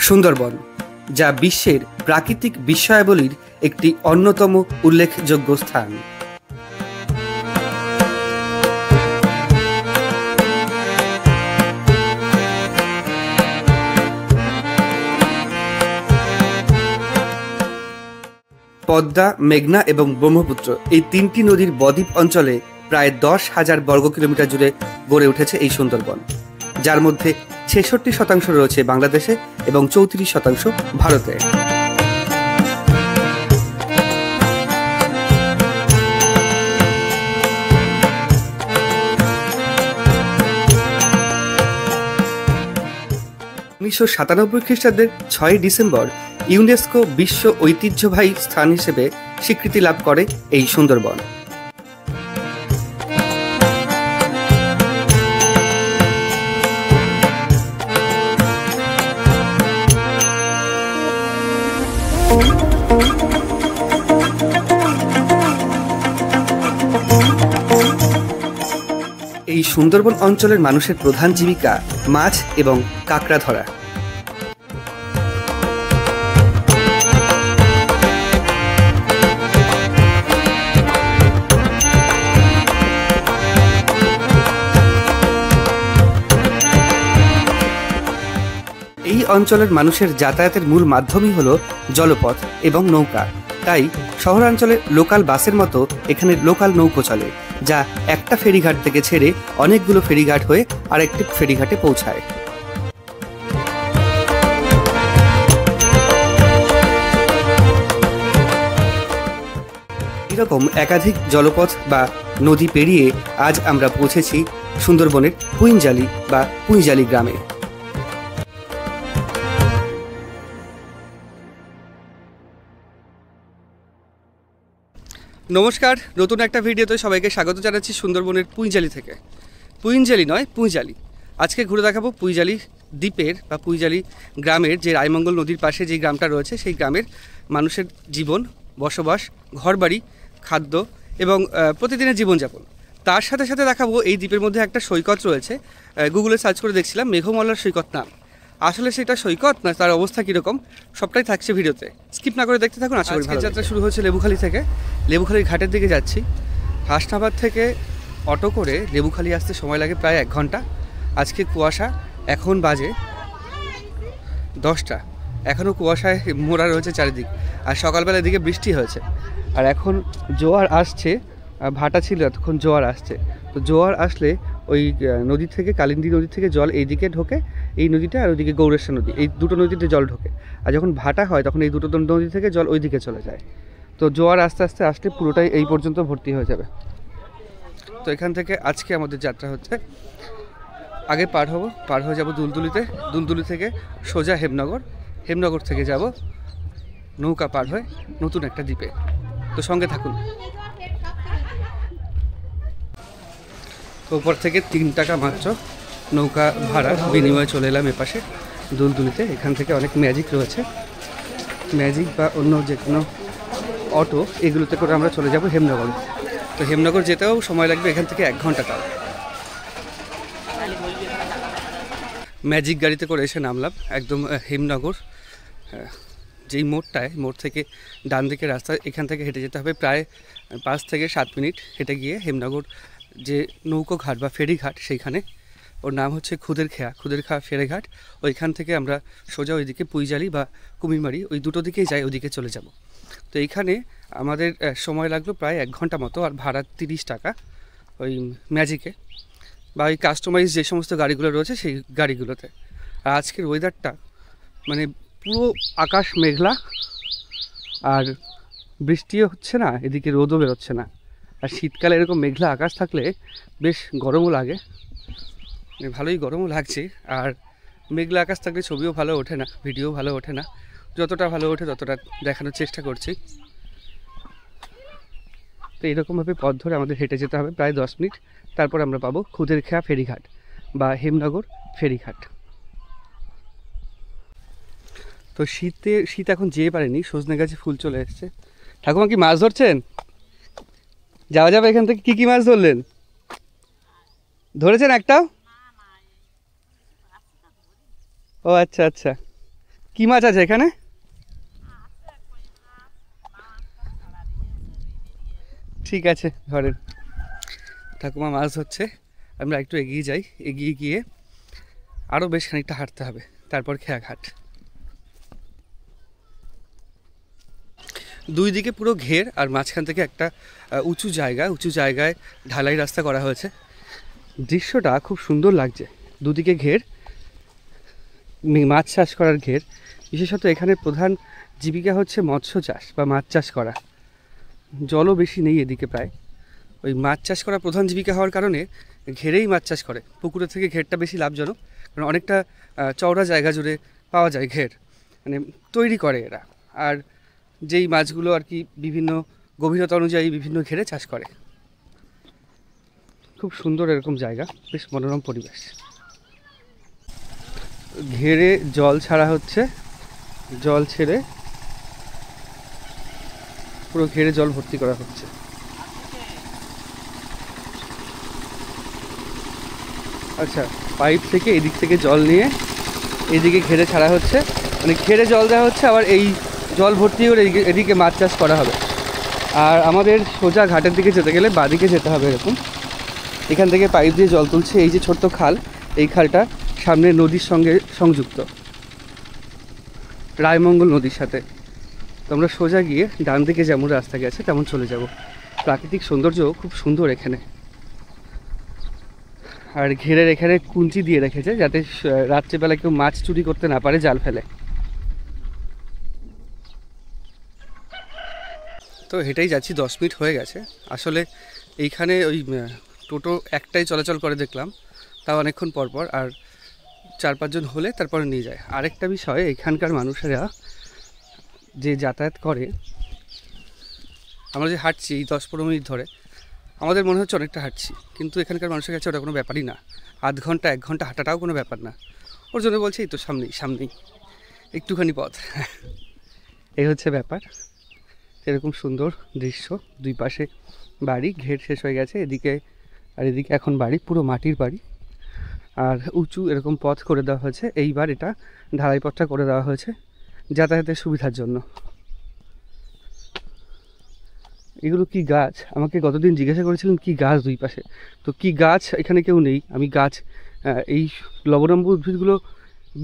সুন্দরবন, যা বিশ্বের প্রাকৃতিক বিস্ময়াবলীর একটি অন্যতম উল্লেখযোগ্য স্থান। পদ্মা, মেঘনা এবং ব্রহ্মপুত্র এই তিনটি নদীর বদ্বীপ অঞ্চলে প্রায় 10,000 বর্গ কিলোমিটার জুড়ে গড়ে উঠেছে এই সুন্দরবন, যার মধ্যে 66% রয়েছে বাংলাদেশে এবং 34% ভারতে। উনিশশো 97 খ্রিস্টাব্দের 6 ডিসেম্বর ইউনেস্কো বিশ্ব ঐতিহ্যবাহী স্থান হিসেবে স্বীকৃতি লাভ করে এই সুন্দরবন। এই সুন্দরবন অঞ্চলের মানুষের প্রধান জীবিকা মাছ এবং কাঁকড়া ধরা। এই অঞ্চলের মানুষের যাতায়াতের মূল মাধ্যমই হলো জলপথ এবং নৌকা। তাই শহরাঞ্চলে লোকাল বাসের মতো এখানে লোকাল নৌকো চলে, যা একটা ফেরিঘাট থেকে ছেড়ে অনেকগুলো ফেরিঘাট হয়ে আরেকটি ফেরিঘাটে পৌঁছায়। এরকম একাধিক জলপথ বা নদী পেরিয়ে আজ আমরা পৌঁছেছি সুন্দরবনের পুইনজালি বা পুঁইজালি গ্রামে। নমস্কার, নতুন একটা ভিডিওতে সবাইকে স্বাগত জানাচ্ছি সুন্দরবনের পুঁইজালি থেকে। পুইনজালি নয়, পুঁইজালি। আজকে ঘুরে দেখাবো পুঁইজালি দ্বীপের বা পুঁইজালি গ্রামের, যে রায়মঙ্গল নদীর পাশে যে গ্রামটা রয়েছে সেই গ্রামের মানুষের জীবন, বসবাস, ঘরবাড়ি, খাদ্য এবং প্রতিদিনের জীবনযাপন। তার সাথে সাথে দেখাবো এই দ্বীপের মধ্যে একটা সৈকত রয়েছে। গুগলে সার্চ করে দেখছিলাম মেঘমল্লার সৈকত নাম। আসলে সেটা সৈকত না, তার অবস্থা কীরকম সবটাই থাকছে ভিডিওতে, স্কিপ না করে দেখতে থাকুন। আজকে যাত্রা শুরু হচ্ছে লেবুখালী থেকে। লেবুখালীর ঘাটের দিকে যাচ্ছি। হাসনাবাদ থেকে অটো করে লেবুখালী আসতে সময় লাগে প্রায় 1 ঘন্টা। আজকে কুয়াশা, এখন বাজে 10টা, এখনও কুয়াশায় মোড়া রয়েছে চারিদিক। আর সকালবেলার দিকে বৃষ্টি হয়েছে, আর এখন জোয়ার আসছে। ভাটা ছিল, এতক্ষণ জোয়ার আসছে। তো জোয়ার আসলে ওই নদী থেকে, কালিন্দী নদী থেকে জল এইদিকে ঢোকে, এই নদীটা, আর ওইদিকে গৌরেশ্বর নদী, এই দুটো নদীতে জল ঢোকে। আর যখন ভাটা হয় তখন এই দুটো নদী থেকে জল ওইদিকে চলে যায়। তো জোয়ার আস্তে আস্তে আসলে পুরোটাই এই পর্যন্ত ভর্তি হয়ে যাবে। তো এখান থেকে আজকে আমাদের যাত্রা হচ্ছে, আগে পার হয়ে যাব দুলদুলিতে। দুলদুলি থেকে সোজা হেমনগর, হেমনগর থেকে যাব নৌকা পার হয়ে নতুন একটা দ্বীপে। তো সঙ্গে থাকুন। তো ওপর থেকে 3 টাকা মাত্র নৌকা ভাড়া বিনিময়ে চলে এলাম এপাশে দুলদুলিতে। এখান থেকে অনেক ম্যাজিক রয়েছে, ম্যাজিক বা অন্য যে কোনো অটো, এগুলোতে করে আমরা চলে যাব হেমনগর। তো হেমনগর যেতেও সময় লাগবে এখান থেকে 1 ঘন্টা। তাও ম্যাজিক গাড়িতে করে এসে নামলাম একদম হেমনগর। যেই মোড় থেকে ডান দিকে রাস্তা, এখান থেকে হেঁটে যেতে হবে প্রায় 5 থেকে 7 মিনিট। হেঁটে গিয়ে হেমনগর যে নৌকো ঘাট বা ফেরিঘাট, সেইখানে, ওর নাম হচ্ছে খুদেরখেয়া ফেরিঘাট। ওইখান থেকে আমরা সোজা ওইদিকে পুঁইজালি বা কুমিরমারি, ওই দুটো দিকেই যাই, ওইদিকে চলে যাব। তো এইখানে আমাদের সময় লাগলো প্রায় 1 ঘন্টা মতো। আর ভাড়া 30 টাকা ওই ম্যাজিকে বা ওই কাস্টমাইজ যে সমস্ত গাড়িগুলো রয়েছে সেই গাড়িগুলোতে। আর আজকের ওয়েদারটা মানে পুরো আকাশ মেঘলা, আর বৃষ্টিও হচ্ছে না, এদিকে রোদও বেরোচ্ছে না। আর শীতকালে এরকম মেঘলা আকাশ থাকলে বেশ গরমও লাগে, ভালোই গরমও লাগছে। আর মেঘলা আকাশ থাকলে ছবিও ভালো ওঠে না, ভিডিও ভালো ওঠে না। যতটা ভালো ওঠে ততটা দেখানোর চেষ্টা করছি। তো এরকমভাবে পথ ধরে আমাদের হেঁটে যেতে হবে প্রায় 10 মিনিট। তারপর আমরা পাবো খুদেরখেয়া ফেরিঘাট বা হেমনগর ফেরিঘাট। তো শীত এখন যেয়ে পারেনি, সজনে গাছে ফুল চলে এসছে। ঠাকুমা কি মাছ ধরছেন? যাওয়া যাবে এখান থেকে? কি মাছ ধরলেন? ধরেছেন একটাও? ও আচ্ছা আচ্ছা, কি মাছ আছে এখানে? ঠিক আছে, ধরেন। ঠাকুমা মাছ ধরছে, আমরা একটু এগিয়ে যাই। এগিয়ে গিয়ে আরও বেশ খানিকটা হাঁটতে হবে, তারপর খেয়াঘাট। দুই দিকে পুরো ঘের, আর মাঝখান থেকে একটা উঁচু জায়গায় ঢালাই রাস্তা করা হয়েছে। দৃশ্যটা খুব সুন্দর লাগছে। দুদিকে ঘের, মাছ চাষ করার ঘের। বিশেষত এখানে প্রধান জীবিকা হচ্ছে মৎস্য চাষ বা মাছ চাষ করা। জলও বেশি নেই এদিকে প্রায়। ওই মাছ চাষ করা প্রধান জীবিকা হওয়ার কারণে ঘেরেই মাছ চাষ করে। পুকুরের থেকে ঘেরটা বেশি লাভজনক, কারণ অনেকটা চওড়া জায়গা জুড়ে পাওয়া যায় ঘের, মানে তৈরি করে এরা। আর যেই মাছগুলো আর কি বিভিন্ন গভীরতা অনুযায়ী বিভিন্ন ঘেরে চাষ করে। খুব সুন্দর এরকম জায়গা, বেশ মনোরম পরিবেশ। ঘেরে জল ছাড়া হচ্ছে, জল ছেড়ে পুরো ঘেরে জল ভর্তি করা হচ্ছে। আচ্ছা, পাইপ থেকে এদিক থেকে জল নিয়ে এদিকে ঘেরে ছাড়া হচ্ছে, মানে ঘেরে জল দেওয়া হচ্ছে, আবার এই জল ভর্তি করে এদিকে মাছ চাষ করা হবে। আর আমাদের সোজা ঘাটের দিকে যেতে গেলে বাঁদিকে যেতে হবে এরকম। এখান থেকে পাইপ দিয়ে জল তুলছে। এই যে ছোট্ট খাল, এই খালটা সামনে নদীর সঙ্গে সংযুক্ত, রায়মঙ্গল নদীর সাথে। তো আমরা সোজা গিয়ে ডান দিকে যেমন রাস্তা গেছে তেমন চলে যাব। প্রাকৃতিক সৌন্দর্য খুব সুন্দর এখানে। আর ঘেরের এখানে কুঞ্চি দিয়ে রেখেছে যাতে রাত্রিবেলা কেউ মাছ চুরি করতে না পারে জাল ফেলে। তো হেঁটেই যাচ্ছি, 10 মিনিট হয়ে গেছে। আসলে এইখানে ওই টোটো একটাই চলাচল করে দেখলাম, তাও অনেকক্ষণ পরপর। আর 4-5 জন হলে তারপরে নিয়ে যায়। আরেকটা বিষয়, এখানকার মানুষেরা যে যাতায়াত করে, আমরা যে হাঁটছি এই 10-15 মিনিট ধরে, আমাদের মনে হচ্ছে অনেকটা হাঁটছি, কিন্তু এখানকার মানুষের কাছে ওটা কোনো ব্যাপারই না। আধ ঘন্টা 1 ঘন্টা হাঁটাটাও কোনো ব্যাপার না। ওর জন্য বলছে এই তো সামনেই একটুখানি পথ। এই হচ্ছে ব্যাপার। এরকম সুন্দর দৃশ্য, দুই পাশে বাড়ি, ঘের শেষ হয়ে গেছে এদিকে, আর এদিকে এখন বাড়ি, পুরো মাটির বাড়ি। আর উঁচু এরকম পথ করে দেওয়া হয়েছে। এইবার এটা ঢালাই পথটা করে দেওয়া হয়েছে যাতায়াতের সুবিধার জন্য। এগুলো কি গাছ? আমাকে গতদিন জিজ্ঞাসা করেছিলেন কি গাছ দুই পাশে, তো কি গাছ এখানে কেউ নেই। আমি গাছ এই লবণাম্ব উদ্ভিদগুলো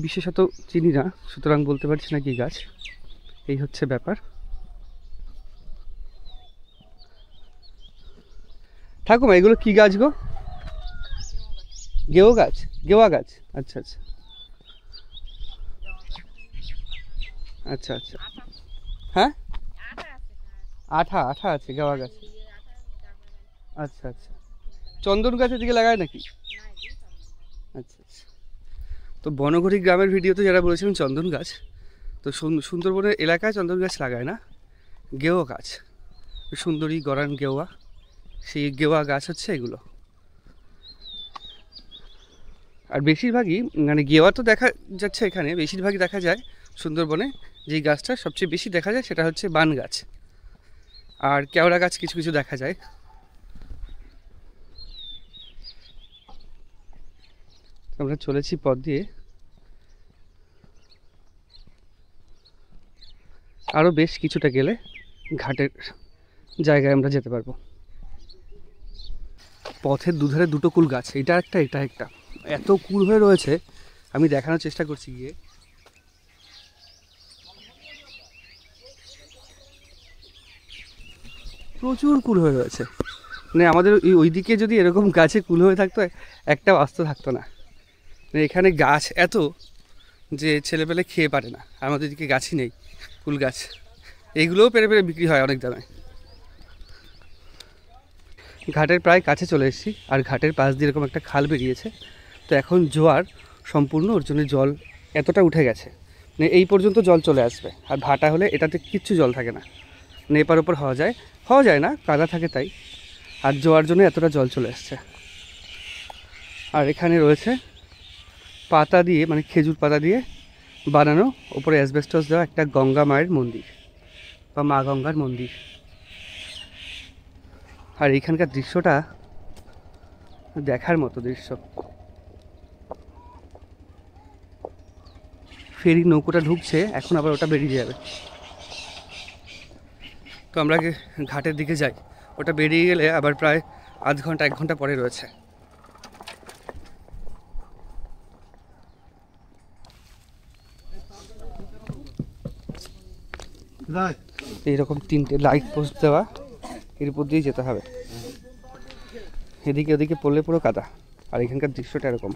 বিশেষত চিনি না, সুতরাং বলতে পারছি না কি গাছ। এই হচ্ছে ব্যাপার। ঠাকুমা এগুলো কি গাছ গো? গেও গাছ, গেওয়া গাছ। আচ্ছা আচ্ছা আচ্ছা আচ্ছা। হ্যাঁ, আঠা আছে গেওয়া গাছ। আচ্ছা আচ্ছা, চন্দন গাছের দিকে লাগায় নাকি? আচ্ছা আচ্ছা। তো বনঘড়ি গ্রামের ভিডিওতে যারা বলেছিলেন চন্দন গাছ, তো সুন্দরবনের এলাকায় চন্দন গাছ লাগায় না, গেওয়া গাছ, সুন্দরী গরান গেওয়া, সেই গেওয়া গাছ হচ্ছে এগুলো। আর বেশিরভাগই মানে গেওয়া তো দেখা যাচ্ছে এখানে, বেশিরভাগই দেখা যায় সুন্দরবনে যেই গাছটা সবচেয়ে বেশি দেখা যায় সেটা হচ্ছে বান গাছ, আর কেওড়া গাছ কিছু কিছু দেখা যায়। আমরা চলেছি পথ দিয়ে, আরও বেশ কিছুটা গেলে ঘাটের জায়গায় আমরা যেতে পারবো। পথের দুধারে দুটো কুল গাছ, এটা একটা এত কুল হয়ে রয়েছে, আমি দেখানোর চেষ্টা করছি গিয়ে। প্রচুর কুল হয়ে রয়েছে, মানে আমাদের ওইদিকে যদি এরকম গাছে কুল হয়ে থাকতো একটা অস্ত থাকতো না। মানে এখানে গাছ এত যে ছেলেপেলে খেয়ে পারে না। আমাদের দিকে গাছই নেই কুল গাছ, এইগুলোও পেরে বিক্রি হয় অনেক দামে। ঘাটের প্রায় কাছে চলে এসেছি, আর ঘাটের পাশ দিয়ে এরকম একটা খাল বেরিয়েছে। তো এখন জোয়ার সম্পূর্ণ, ওর জন্য জল এতটা উঠে গেছে, মানে এই পর্যন্ত জল চলে আসবে। আর ভাটা হলে এটাতে কিচ্ছু জল থাকে না, মানে এপার ওপর হওয়া যায় না, কাদা থাকে তাই। আর জোয়ার জন্য এতটা জল চলে আসছে। আর এখানে রয়েছে পাতা দিয়ে, মানে খেজুর পাতা দিয়ে বানানো, ওপরে অ্যাসবেস্টস দেওয়া একটা গঙ্গা মায়ের মন্দির বা মা গঙ্গার মন্দির। আর এইখানকার দৃশ্যটা দেখার মতো দৃশ্য, ফেরি নৌকোটা ঢুকছে, এখন আবার ওটা বেরিয়ে যাবে। তো আমরা ঘাটের দিকে যাই, ওটা বেরিয়ে গেলে আবার প্রায় আধ ঘন্টা 1 ঘন্টা পরে রয়েছে। এইরকম 3টে লাইট পোস্ট দেওয়া, এর উপর দিয়ে যেতে হবে। এদিকে ওদিকে পড়লে পুরো কাদা। আর এখানকার দৃশ্যটা এরকম।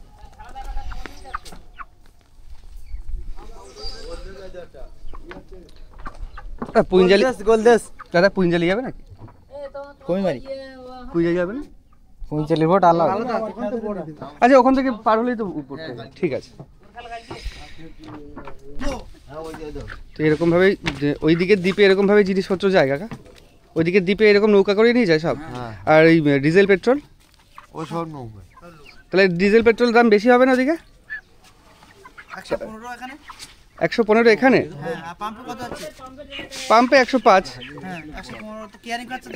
পুইঞ্জালি দাদা, পুইঞ্জালি যাবে নাকি? পুইঞ্জালি যাবে না? পুইঞ্জালি ভোট আলাদা। আচ্ছা, ওখান থেকে পার হলেই তো উপর। ঠিক আছে। তো এরকম ভাবে ওই দিকের দ্বীপে এরকম ভাবে জিনিসপত্র যায় কাকা? ওই দিকের দ্বীপে এরকম নৌকা করে নিয়ে যায় সব? আর এই ডিজেল পেট্রোল? ও সব নৌকা। তাহলে ডিজেল পেট্রোল দাম বেশি হবে না ওদিকে? 115 এখানে? পাম্পে 105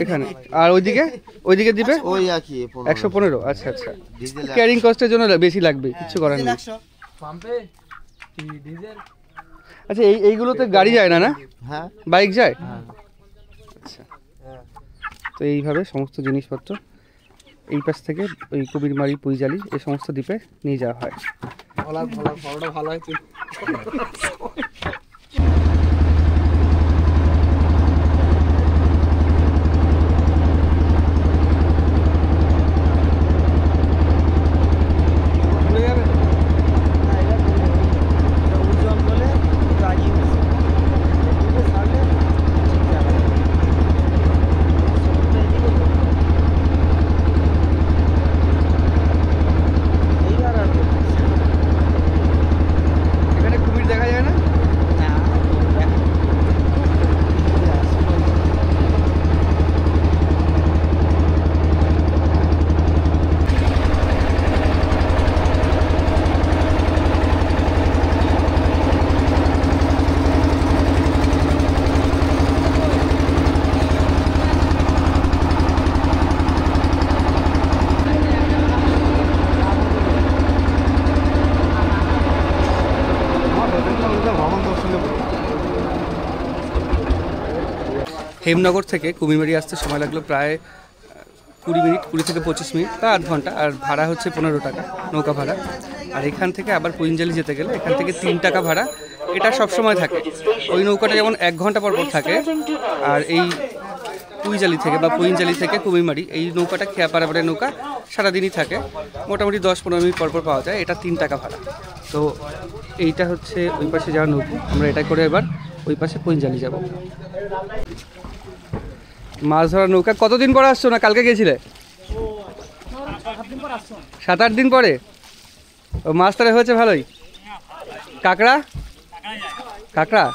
এখানে। আর ওইদিকে দ্বীপে 115। আচ্ছা আচ্ছা, ক্যারিং কস্টের জন্য বেশি লাগবে, কিছু করার নেই। আচ্ছা, এইগুলোতে গাড়ি যায় না? না, বাইক যায়। আচ্ছা, তো এইভাবে সমস্ত জিনিসপত্র এই পাশ থেকে ওই কবিরমারি, পুইজালি এই সমস্ত দ্বীপে নিয়ে যাওয়া হয়। ভালো হয়েছে। হেমনগর থেকে কুমিরমারি আসতে সময় লাগলো প্রায় 20 মিনিট, 20 থেকে 25 মিনিট বা আধ ঘন্টা। আর ভাড়া হচ্ছে 15 টাকা নৌকা ভাড়া। আর এখান থেকে আবার পুইঞ্জালি যেতে গেলে এখান থেকে 3 টাকা ভাড়া। এটা সবসময় থাকে। ওই নৌকাটা যেমন 1 ঘন্টা পর পর থাকে, আর এই পুইজালি থেকে বা পুইঞ্জালি থেকে কুমিরমারি এই নৌকাটা খেয়াপাড়াবাড়ির নৌকা সারাদিনই থাকে, মোটামুটি 10-15 মিনিট পর পর পাওয়া যায়। এটা 3 টাকা ভাড়া। তো এইটা হচ্ছে ওই পাশে যাওয়ার নৌকো। আমরা এটা করে এবার ওই পাশে পুইঞ্জালি যাব। মাছ ধরার নৌকা কতদিন পরে আসছো? না কালকে গেছিলে? 7-8 দিন পরে। ও মাছ তারা হয়েছে ভালোই? কাঁকড়া? কাঁকড়া,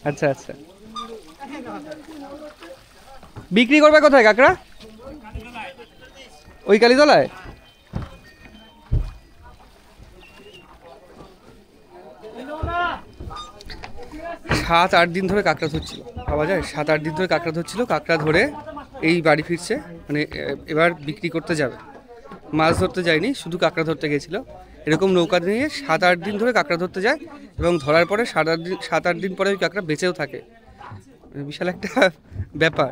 আচ্ছা আচ্ছা। বিক্রি করবে কোথায় কাঁকড়া? ওই কালীতলায়? 7-8 দিন ধরে কাঁকড়া ধরছিল, পাওয়া যায়। 7-8 দিন ধরে কাঁকড়া ধরছিল। কাঁকড়া ধরে এই বাড়ি ফিরছে, মানে এবার বিক্রি করতে যাবে। মাছ ধরতে যায়নি, শুধু কাঁকড়া ধরতে গেছিল। এরকম নৌকা নিয়ে 7-8 দিন ধরে কাঁকড়া ধরতে যায় এবং ধরার পরে 7-8 দিন পরে ওই কাঁকড়া বেঁচেও থাকে। বিশাল একটা ব্যাপার।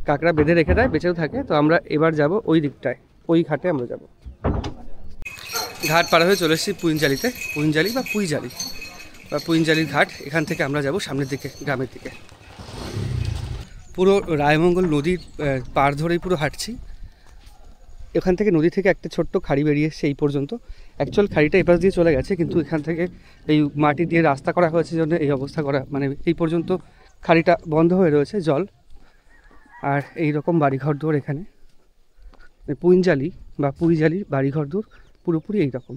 কাঁকড়া বেঁধে রেখে দেয়, বেঁচেও থাকে। তো আমরা এবার যাব ওই দিকটায়, ওই ঘাটে আমরা যাব। ঘাট পার হয়ে চলে এসেছি পুইঞ্জালিতে। পুইঞ্জালি বা পুইজালি বা পুইঞ্জালির ঘাট। এখান থেকে আমরা যাব সামনের দিকে, গ্রামের দিকে। পুরো রায়মঙ্গল নদীর পার ধরেই পুরো হাঁটছি। এখান থেকে নদী থেকে একটা ছোট্ট খাড়ি বেরিয়ে এসছে এই পর্যন্ত। অ্যাকচুয়াল খাড়িটা এপাশ দিয়ে চলে গেছে, কিন্তু এখান থেকে এই মাটি দিয়ে রাস্তা করা হয়েছে জন্য এই অবস্থা করা, মানে এই পর্যন্ত খাড়িটা বন্ধ হয়ে রয়েছে জল। আর এই রকম বাড়িঘর দৌড় এখানে, পুইঞ্জালি বা পুইজালি বাড়িঘর দৌড় পুরোপুরি এইরকম।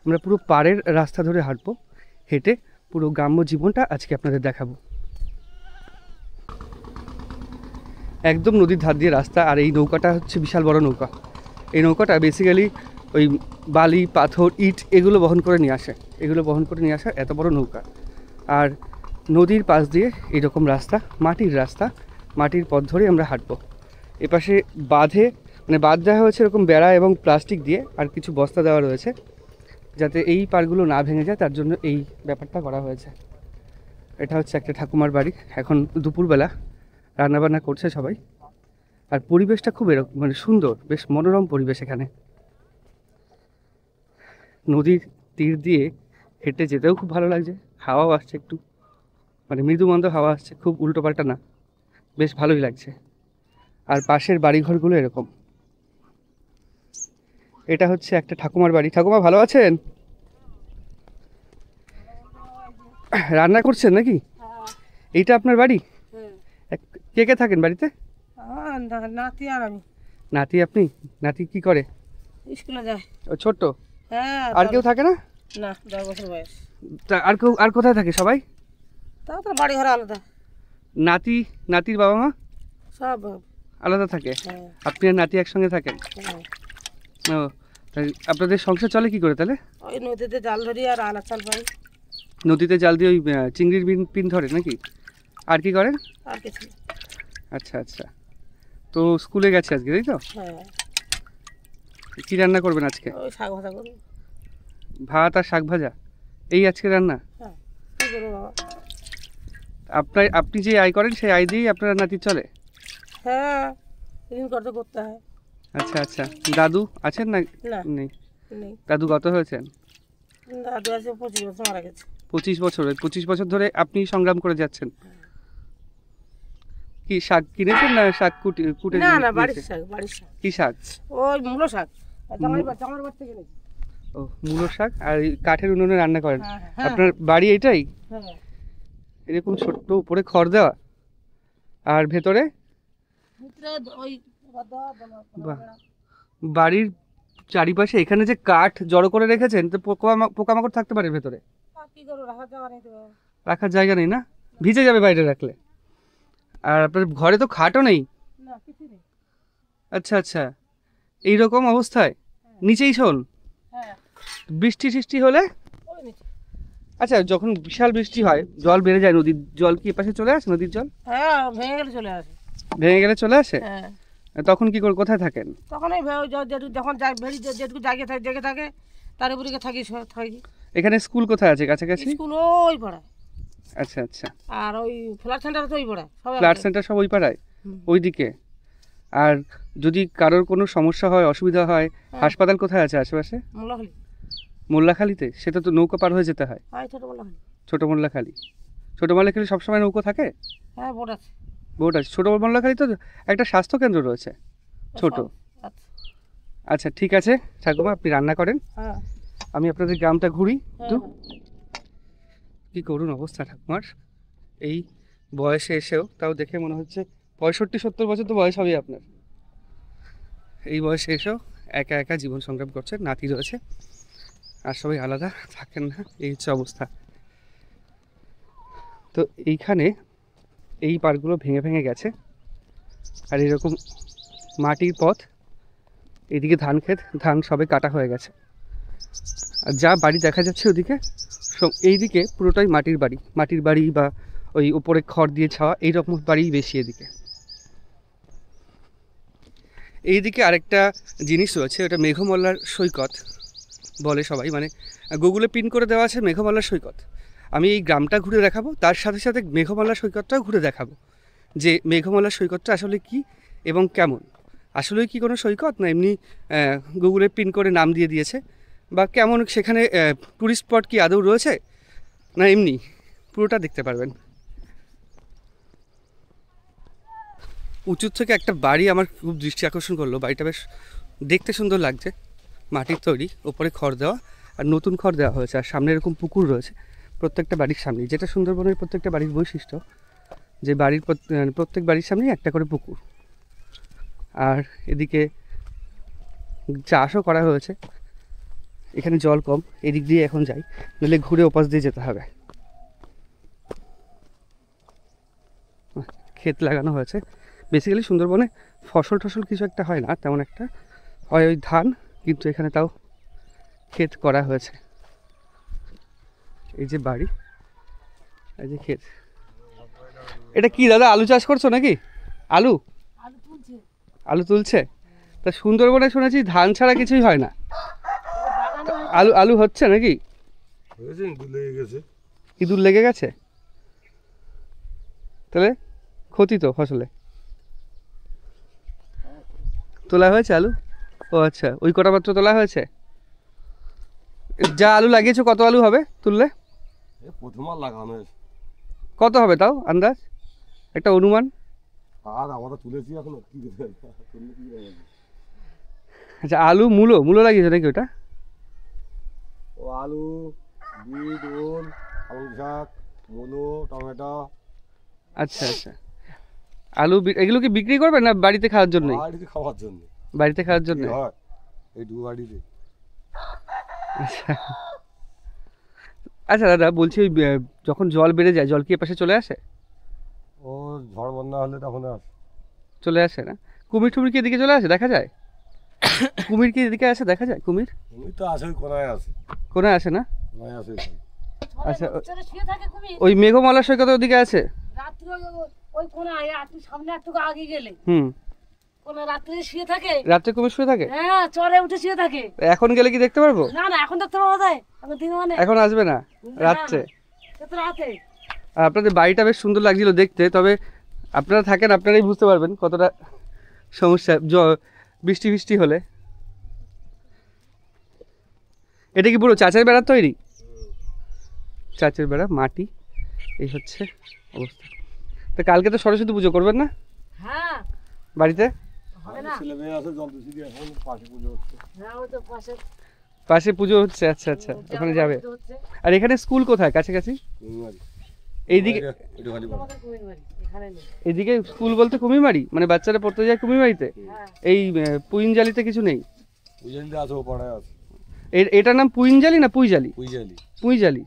আমরা পুরো পাড়ের রাস্তা ধরে হাঁটবো, হেঁটে পুরো গ্রাম্য জীবনটা আজকে আপনাদের দেখাবো। একদম নদীর ধার দিয়ে রাস্তা। আর এই নৌকাটা হচ্ছে বিশাল বড় নৌকা। এই নৌকাটা বেসিক্যালি ওই বালি, পাথর, ইট এগুলো বহন করে নিয়ে আসে। এগুলো বহন করে নিয়ে আসা এত বড় নৌকা। আর নদীর পাশ দিয়ে এইরকম রাস্তা, মাটির রাস্তা, মাটির পথ ধরে আমরা হাঁটবো। এপাশে বাঁধে, মানে বাঁধ দেওয়া হয়েছে এরকম বেড়া এবং প্লাস্টিক দিয়ে, আর কিছু বস্তা দেওয়া রয়েছে। যাতে এই পারগুলো না ভেঙে যায় তার জন্য এই ব্যাপারটা করা হয়েছে। এটা হচ্ছে একটা ঠাকুমার বাড়ি। এখন দুপুরবেলা রান্নাবান্না করছে সবাই। আর পরিবেশটা খুব এরকম মানে সুন্দর, বেশ মনোরম পরিবেশ। এখানে নদীর তীর দিয়ে হেঁটে যেতেও খুব ভালো লাগছে। হাওয়াও আসছে একটু, মানে মৃদুমন্দ হাওয়া আসছে, খুব উল্টোপাল্টা না, বেশ ভালোই লাগছে। আর পাশের বাড়িঘরগুলো এরকম। এটা হচ্ছে একটা ঠাকুমার বাড়ি। ঠাকুমা ভালো আছেন? রান্না করছেন নাকি? এইটা আপনার বাড়ি? কে কে থাকেন বাড়িতে? নাতি আর আমি। নাতি? আপনি? নাতি কি করে? স্কুলে যায়। ও ছোট্ট? হ্যাঁ। আর কেউ থাকে না? না, 10 বছর বয়স। আর কেউ, আর কোথায় থাকে সবাই? তাও তো বাড়ি ঘর আলাদা। নাতির বাবা মা সব। আলাদা থাকে? হ্যাঁ। আপনি আর নাতি একসঙ্গে থাকেন? হ্যাঁ। ও, তাই আপনাদের সংসার চলে কি করে তাহলে? ওই নদীতে জাল ধরি আর আনাজ চাল পাই। নদীতে জাল দিয়ে ওই চিংড়ির পিন ধরে নাকি? আর কি করেন? আর কিছু না। আচ্ছা আচ্ছা। তো স্কুলে গেছে আজকে, তাই তো? হ্যাঁ। কি রান্না করবেন আজকে? ওই শাক ভাজা করি। ভাত আর শাক ভাজা, এই আজকে রান্না? হ্যাঁ। কি করবো বাবা? আপনি যে আয় করেন সেই আয় দিয়েই আপনার নাতি চলে? হ্যাঁ, ঋণ করতে করতে হয়। আচ্ছা আচ্ছা। দাদু আছেন না? না, নেই। নেই। দাদু কত হয়েছেন? দাদু আছে 25 বছর, মারা গেছে। 25 বছর? 25 বছর ধরে আপনি সংগ্রাম করে যাচ্ছেন। কি শাক কিনেছেন না শাক কুটে না না, দিয়েছে? বাড়ির শাক, বাড়ির শাক। কি শাক? ওই মূলো শাক। জামাই বাড়ি থেকে এনেছি। ও, মূলো শাক। আর এই কাঠের উনুনে রান্না করেন? হ্যাঁ, হ্যাঁ। আপনার বাড়ি এইটাই? হ্যাঁ। এরকম ছোট্ট উপরে খড় দেওয়া, আর ভেতরে ভিতরে ওই বাহ। বাড়ির চারিপাশে এখানে যে কাঠ জড়ো করে রেখেছেন, তো পোকামাকড় থাকতে পারে ভেতরে? কি করবো, রাখা যাওয়া নেই তো। রাখার জায়গা নেই না? ভিজে যাবে বাইরে রাখলে। আর আপনার ঘরে তো খাটও নেই? না, কিছু নেই। আচ্ছা আচ্ছা। এইরকম অবস্থায় নিচেই শোন? হ্যাঁ। বৃষ্টি সৃষ্টি হলে? ওই নিচে। আচ্ছা, যখন বিশাল বৃষ্টি হয়, জল বেড়ে যায়, নদীর জল কি এপাশে চলে আসে? নদীর জল হ্যাঁ, ভেঙে গেলে চলে আসে। ভেঙে গেলে চলে আসে? হ্যাঁ। তখন কি করে, কোথায় থাকেন? তখন এই যখন বেড়ি যেটুকু জেগে থাকে তার উপরে থাকি। এখানে স্কুল কোথায় আছে কাছাকাছি? স্কুল ওই পাড়ায়। আচ্ছা আচ্ছা। আর ওই ফ্ল্যাট সেন্টার তো ওই পাড়ায়। ফ্ল্যাট সেন্টার সব ওই পাড়ায়, ওইদিকে। আর যদি কারোর কোনো সমস্যা হয়, অসুবিধা হয়, হাসপাতাল কোথায় আছে আশেপাশে? মোল্লাখালি। মোল্লাখালীতে? সেটা তো নৌকা পার হয়ে যেতে হয়। হ্যাঁ, ছোট মোল্লাখালি। ছোট মোল্লাখালী? ছোট মোল্লাখালী সবসময় নৌকো থাকে? হ্যাঁ, বোট আছে। বোট আছে। ছোট মোল্লাখালী তো একটা স্বাস্থ্য কেন্দ্র রয়েছে ছোট। আচ্ছা। আচ্ছা ঠিক আছে ঠাকুমা, আপনি রান্না করেন, হ্যাঁ। আমি আপনাদের গ্রামটা ঘুরি একটু। হ্যাঁ। কি করুন অবস্থা ঠাকুমার, এই বয়সে এসেও। তাও দেখে মনে হচ্ছে 65-70 বছর তো বয়স হবে আপনার। এই বয়সে এসেও একা একা জীবন সংগ্রাম করছেন। নাতি রয়েছে, আর সবাই আলাদা থাকেন না, এই হচ্ছে অবস্থা। তো এইখানে এই পাড়গুলো ভেঙে ভেঙে গেছে, আর এরকম মাটির পথ। এদিকে ধান ক্ষেত, ধান সবে কাটা হয়ে গেছে। আর যা বাড়ি দেখা যাচ্ছে ওদিকে, এইদিকে পুরোটাই মাটির বাড়ি বা ওই উপরে খড় দিয়ে ছাওয়া, এইরকম বাড়িই বেশি এদিকে। এইদিকে আরেকটা জিনিস রয়েছে, ওটা মেঘমল্লার সৈকত বলে সবাই, মানে গুগলে পিন করে দেওয়া আছে মেঘমল্লার সৈকত। আমি এই গ্রামটা ঘুরে দেখাবো, তার সাথে সাথে মেঘমল্লার সৈকতটাও ঘুরে দেখাবো, যে মেঘমল্লার সৈকতটা আসলে কি এবং কেমন। আসলেই কি কোনো সৈকত, না এমনি গুগলে পিন করে নাম দিয়ে দিয়েছে, বা কেমন সেখানে টুরিস্ট স্পট কি আদৌ রয়েছে, না এমনি, পুরোটা দেখতে পারবেন। উঁচুর থেকে একটা বাড়ি আমার খুব দৃষ্টি আকর্ষণ করলো। বাড়িটা বেশ দেখতে সুন্দর লাগছে, মাটির তৈরি, ওপরে খড় দেওয়া, আর নতুন খড় দেওয়া হয়েছে। আর সামনে এরকম পুকুর রয়েছে প্রত্যেকটা বাড়ির সামনে, যেটা সুন্দরবনের প্রত্যেকটা বাড়ির বৈশিষ্ট্য, যে বাড়ির প্রত্যেক বাড়ির সামনেই একটা করে পুকুর। আর এদিকে চাষও করা হয়েছে। এখানে জল কম, এদিক দিয়ে এখন যাই, নইলে ঘুরে ওপাশ দিয়ে যেতে হবে। ক্ষেত লাগানো হয়েছে। বেসিক্যালি সুন্দরবনে ফসল কিছু একটা হয় না তেমন একটা, হয় ওই ধান, কিন্তু এখানে তাও ক্ষেত করা হয়েছে। এই যে বাড়ি, এই যে ক্ষেত। এটা কি দাদা, আলু চাষ করছো নাকি? আলু আলু তুলছে? তা সুন্দরবনে শুনেছি ধান ছাড়া কিছুই হয় না। আলু আলু হচ্ছে নাকি? হয়েছে, ইঁদুর লেগে গেছে। ইঁদুর লেগে গেছে? তাহলে ক্ষতি তো ফসলে। তোলা হয়েছে আলু? ও আচ্ছা, ওই কটা মাত্র তোলা হয়েছে। যা আলু লাগিয়েছো কত আলু হবে তুললে? প্রথম আর লাগানো হয়েছে। কত হবে তাও আন্দাজ, একটা অনুমান? আর আমরা তুলেছি এখনো, কি তুললে কি হবে? আচ্ছা, আলু মূলো মূলো লাগিয়েছো নাকি ওটা? ও আলু, বিট, ওল, পালং শাক, মূলো, টমেটো। আচ্ছা আচ্ছা, আলু এগুলো কি বিক্রি করবে না বাড়িতে খাওয়ার জন্য? বাড়িতে খাওয়ার জন্য। বাড়িতে খাওয়ার জন্য। হয় এই দু বাড়িতে। আচ্ছা আচ্ছা দাদা বলছি, ওই যখন জল বেড়ে যায় জল কি এপাশে চলে আসে? ও ঝড় বন্যা হলে তখন আস। চলে আসে না? কুমির টুমির কি এদিকে চলে আসে, দেখা যায়? কুমির কি এদিকে আসে, দেখা যায় কুমির? তুমি তো আসে, ওই কোনায় আছে, কোনায় আসে না? কোনায় আসে। আচ্ছা, ঝড়ে শুয়ে থাকে কুমির। ওই মেঘমালা সৈকত ওদিকে আছে? রাত্রে ওই কোনায় একটু সামনে একটু আগে গেলে হুম, কোন রাত্রে শুয়ে থাকে। রাত্রে কুমির শুয়ে থাকে? হ্যাঁ, চরে উঠে শুয়ে থাকে। এখন গেলে কি দেখতে পারবো? না না, এখন দেখতে পাওয়া যায়, এখন দিন মানে এখন আসবে না রাত্রে? তো রাতে। আর আপনাদের বাড়িটা বেশ সুন্দর লাগছিল দেখতে, তবে আপনারা থাকেন আপনারাই বুঝতে পারবেন কতটা সমস্যা বৃষ্টি বৃষ্টি হলে। এটা কি পুরো চাচের বেড়ার তৈরি? চাচের বেড়া মাটি, এই হচ্ছে অবস্থা। তো কালকে তো সরস্বতী পুজো করবেন না হ্যাঁ, বাড়িতে? হবে না। ছেলে মেয়ে আছে, জল দূষি দিয়ে এখন পাশে পুজো হচ্ছে। হ্যাঁ, ওই তো পাশে পাশে পুজো হচ্ছে, আচ্ছা আচ্ছা, ওখানে যাবে। হচ্ছে আর এখানে স্কুল কোথায় কাছাকাছি? কুমিরমারি। এইদিকে? একটু খালি বলো। আমাদের কুমির বাড়ি এখানে নেই। এদিকে স্কুল বলতে কুমিরমারি, মানে বাচ্চারা পড়তে যায় কুমিরমারিতে? হ্যাঁ, এই পুইনজালিতে কিছু নেই? পুইজালিতে আছে, ও পাড়ায় আছে। এটার নাম পুইনজালি না পুইজালি? পুইজালি। পুইজালি,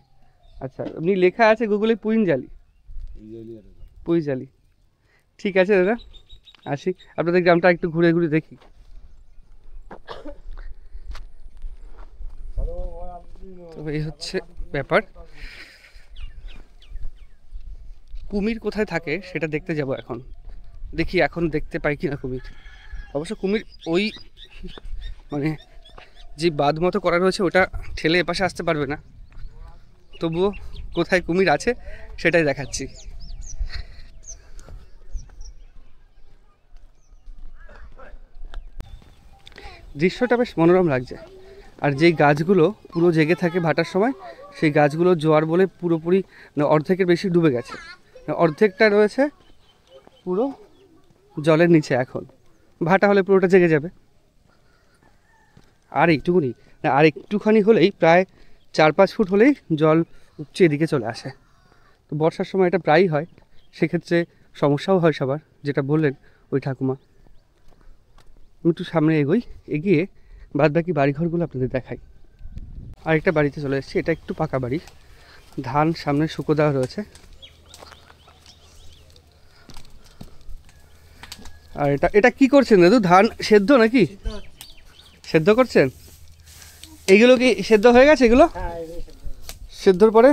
আচ্ছা। এমনি লেখা আছে গুগলে পুইনজালি, পুইজালি আর এটা। পুইজালি। ঠিক আছে দাদা, আসি, আপনাদের গ্রামটা একটু ঘুরে ঘুরে দেখি। তো এই হচ্ছে ব্যাপার। কুমির কোথায় থাকে সেটা দেখতে যাব এখন, দেখি এখন দেখতে পাই কিনা কুমির। অবশ্য কুমির ওই মানে যে বাঁধ মতো করা রয়েছে ওটা ঠেলে এপাশে আসতে পারবে না, তবুও কোথায় কুমির আছে সেটাই দেখাচ্ছি। দৃশ্যটা বেশ মনোরম লাগছে। আর যেই গাছগুলো পুরো জেগে থাকে ভাটার সময়, সেই গাছগুলো জোয়ার বলে পুরোপুরি অর্ধেকের বেশি ডুবে গেছে, অর্ধেকটা রয়েছে পুরো জলের নিচে। এখন ভাটা হলে পুরোটা জেগে যাবে। আর এইটুকুনি না, আর একটুখানি হলেই প্রায় 4-5 ফুট হলেই জল উপচে এদিকে চলে আসে। তো বর্ষার সময় এটা প্রায়ই হয়, সেক্ষেত্রে সমস্যাও হয় সবার, যেটা বললেন ওই ঠাকুমা। আমি একটু সামনে এগোই, এগিয়ে বাদ বাকি বাড়িঘরগুলো আপনাদের দেখাই। আরেকটা বাড়িতে চলে এসেছি, এটা একটু পাকা বাড়ি, ধান সামনে শুকো দেওয়া রয়েছে। আর এটা এটা কি করছেন দাদু, ধান সেদ্ধ নাকি? সেদ্ধ করছেন? এইগুলো কি সেদ্ধ হয়ে গেছে? এগুলো সেদ্ধর পরে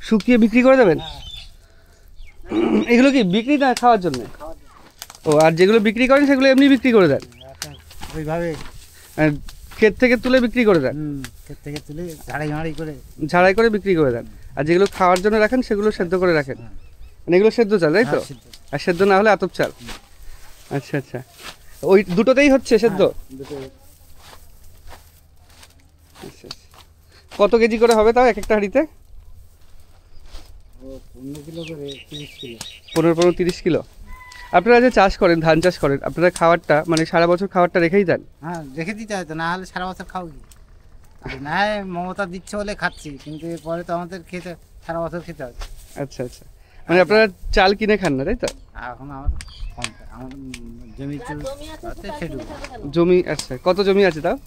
শুকিয়ে বিক্রি করে দেবেন? এগুলো কি বিক্রি না খাওয়ার জন্য? ও, আর যেগুলো বিক্রি করেন সেগুলো এমনি বিক্রি করে দেন? ওইভাবে ক্ষেত থেকে তুলে বিক্রি করে দেন? ক্ষেত থেকে তুলে ঝাড়াই করে। ঝাড়াই করে বিক্রি করে দেন। আর যেগুলো খাওয়ার জন্য রাখেন সেগুলো সেদ্ধ করে রাখেন? মানে এগুলো সেদ্ধ চাল, তাই তো? আর সেদ্ধ না হলে আতপ চাল। আচ্ছা আচ্ছা, ওই দুটোতেই হচ্ছে সেদ্ধ? আচ্ছা, আচ্ছা। কত কেজি করে হবে তাও এক একটা হাঁড়িতে? 15 কিলো করে, 30 কিলো। 15-30 কিলো। আপনারা যে চাষ করেন, ধান চাষ করেন, আপনারা খাবারটা মানে সারা বছর খাবারটা রেখেই দেন? হ্যাঁ, রেখে দিতে হয় তো, না হলে সারা বছর খাও কি? না হয় মমতা দিচ্ছে বলে খাচ্ছি, কিন্তু এরপরে তো আমাদের খেতে সারা বছর খেতে হবে। আচ্ছা আচ্ছা, মানে আপনারা চাল কিনে খান না, তাই তো? এখন আমার কম, আমার জমি আছে সেটুকু। জমি, আচ্ছা, কত জমি আছে তাও?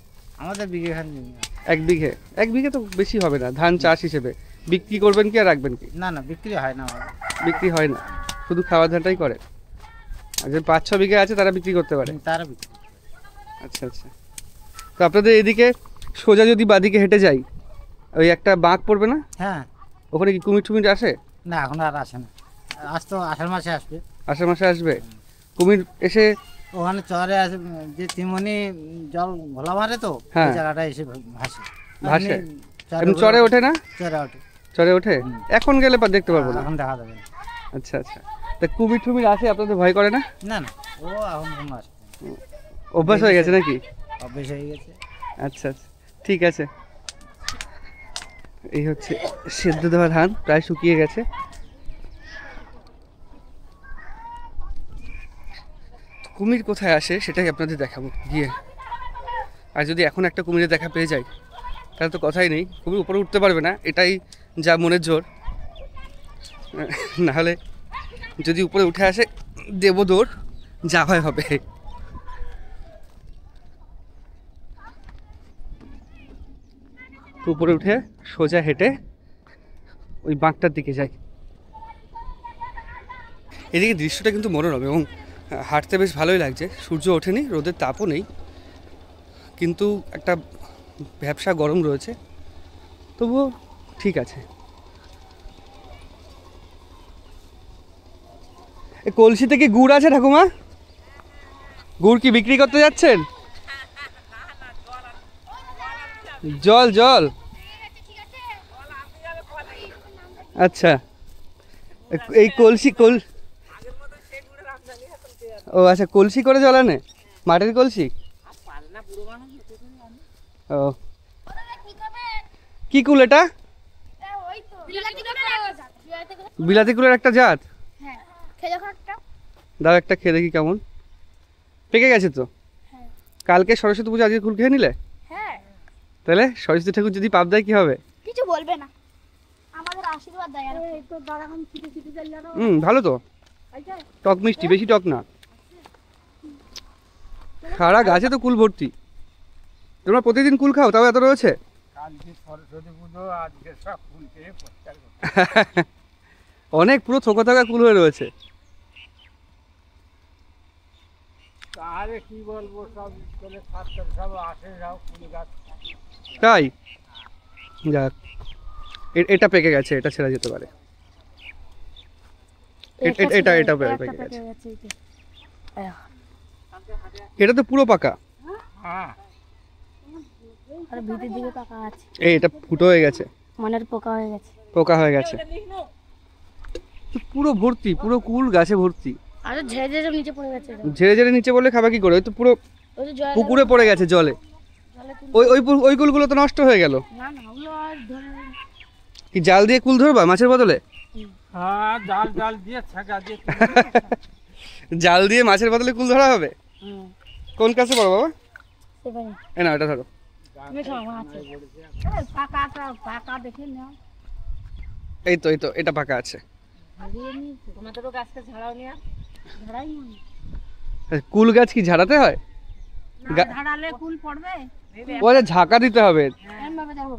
আমাদের বিঘেখান জমি আছে। 1 বিঘে? 1 বিঘে তো বেশি হবে না ধান চাষ হিসেবে। বিক্রি করবেন কি আর রাখবেন কি? না না, বিক্রি হয় না আমাদের। বিক্রি হয় না, শুধু খাওয়া ধানটাই করে। আর যে 5-6 বিঘে আছে তারা বিক্রি করতে পারে? তারা বিক্রি। আচ্ছা আচ্ছা। তো আপনাদের এদিকে সোজা যদি বাদিকে হেঁটে যাই, ওই একটা বাঁক পড়বে না, হ্যাঁ। ওখানে কি কুমির টুমির আসে? না, এখন আর আসে না, আসতো আষাঢ় মাসে আসবে। আষাঢ় মাসে আসবে কুমির এসে? ওখানে চরে আসে, যে তিমনি জল ঘোলা মারে তো, হ্যাঁ। ওই জায়গাটা এসে ভাসে। ভাসে এমনি চরে ওঠে না? চরে ওঠে। চরে ওঠে? এখন গেলে দেখতে পারবো না। এখন দেখা যাবে না। আচ্ছা আচ্ছা, তা কুমির টুমির আসে, আপনাদের ভয় করে না? না না, ও এখন কোনো আসে না। অভ্যাস হয়ে গেছে নাকি? অভ্যেস হয়ে গেছে। আচ্ছা আচ্ছা, ঠিক আছে। এই হচ্ছে সেদ্ধ দেওয়া ধান, প্রায় শুকিয়ে গেছে। কুমির কোথায় আসে সেটাই আপনাদের দেখাবো গিয়ে। আর যদি এখন একটা কুমিরের দেখা পেয়ে যাই তাহলে তো কথাই নেই, কুমির উপরে উঠতে পারবে না, এটাই যা মনের জোর। নাহলে যদি উপরে উঠে আসে দেব দৌড়, যা হয় হবে। তো উপরে উঠে সোজা হেঁটে ওই বাঁকটার দিকে যাই। এদিকে দৃশ্যটা কিন্তু মনোরম এবং হাঁটতে বেশ ভালোই লাগছে। সূর্য ওঠেনি, রোদের তাপও নেই, কিন্তু একটা ভ্যাপসা গরম রয়েছে, তবুও ঠিক আছে। এই কলসিতে কি গুড় আছে ঠাকুমা? গুড় কি বিক্রি করতে যাচ্ছেন? জল জল, আচ্ছা। এই কলসি ও আচ্ছা, কলসি করে জল আনে, মাটির কলসি। ও কি কুল এটা? বিলাতি কুলের একটা জাত। দাও একটা খেয়ে দেখি কেমন। পেকে গেছে তো? কালকে সরস্বতী পুজো, আজকে কুল খেয়ে নিলে? তাহলে সরস্বতী ঠাকুর যদি পাপ দেয় কি হবে? কিছু বলবে না, আমাদের আশীর্বাদ দেয়। আর তো দাঁড়ান ছিটে ছিটে চলে যাবে। ভালো তো, টক মিষ্টি, বেশি টক না। সারা গাছে তো কুল ভর্তি। তোমরা প্রতিদিন কুল খাও, তাও এত রয়েছে? অনেক পুরো থোকা থোকা কুল হয়ে রয়েছে। তাই যাক, এটা পেকে গেছে, এটা ছেড়া যেতে পারে। এটা পেকে গেছে। এটা তো পুরো পাকা। আর ভিতর দিকে পাকা আছে। এটা ফুটো হয়ে গেছে, মনের পোকা হয়ে গেছে। পোকা হয়ে গেছে। পুরো ভর্তি, পুরো কুল গাছে ভর্তি। আর ঝেড়ে ঝেড়ে নিচে পড়ে গেছে। ঝেড়ে ঝেড়ে নিচে বললে খাবা কি করে? ওই তো পুরো ওই যে জল পুকুরে পড়ে গেছে জলে। ওই ওই ওই কুলগুলো তো নষ্ট হয়ে গেল। না না, ওগুলো আর ধরে কি জাল দিয়ে কুল ধরবা মাছের বদলে? হ্যাঁ, জাল দিয়ে ছাকা দিয়ে। জাল দিয়ে মাছের বদলে কুল ধরা হবে? কোন কাছে পড়ো বাবা? সেখানে এ না, এটা ধরো। তুমি খাও, আছে পাকা দেখে নাও। এই তো এটা পাকা আছে। তোমাদেরও গাছকে ঝাড়াও নিয়ে ঝাড়াই কুল গাছ কি ঝাড়াতে হয়? ঝাড়ালে কুল পড়বে। ও আচ্ছা, ঝাঁকা দিতে হবে। এমনভাবে দেখো।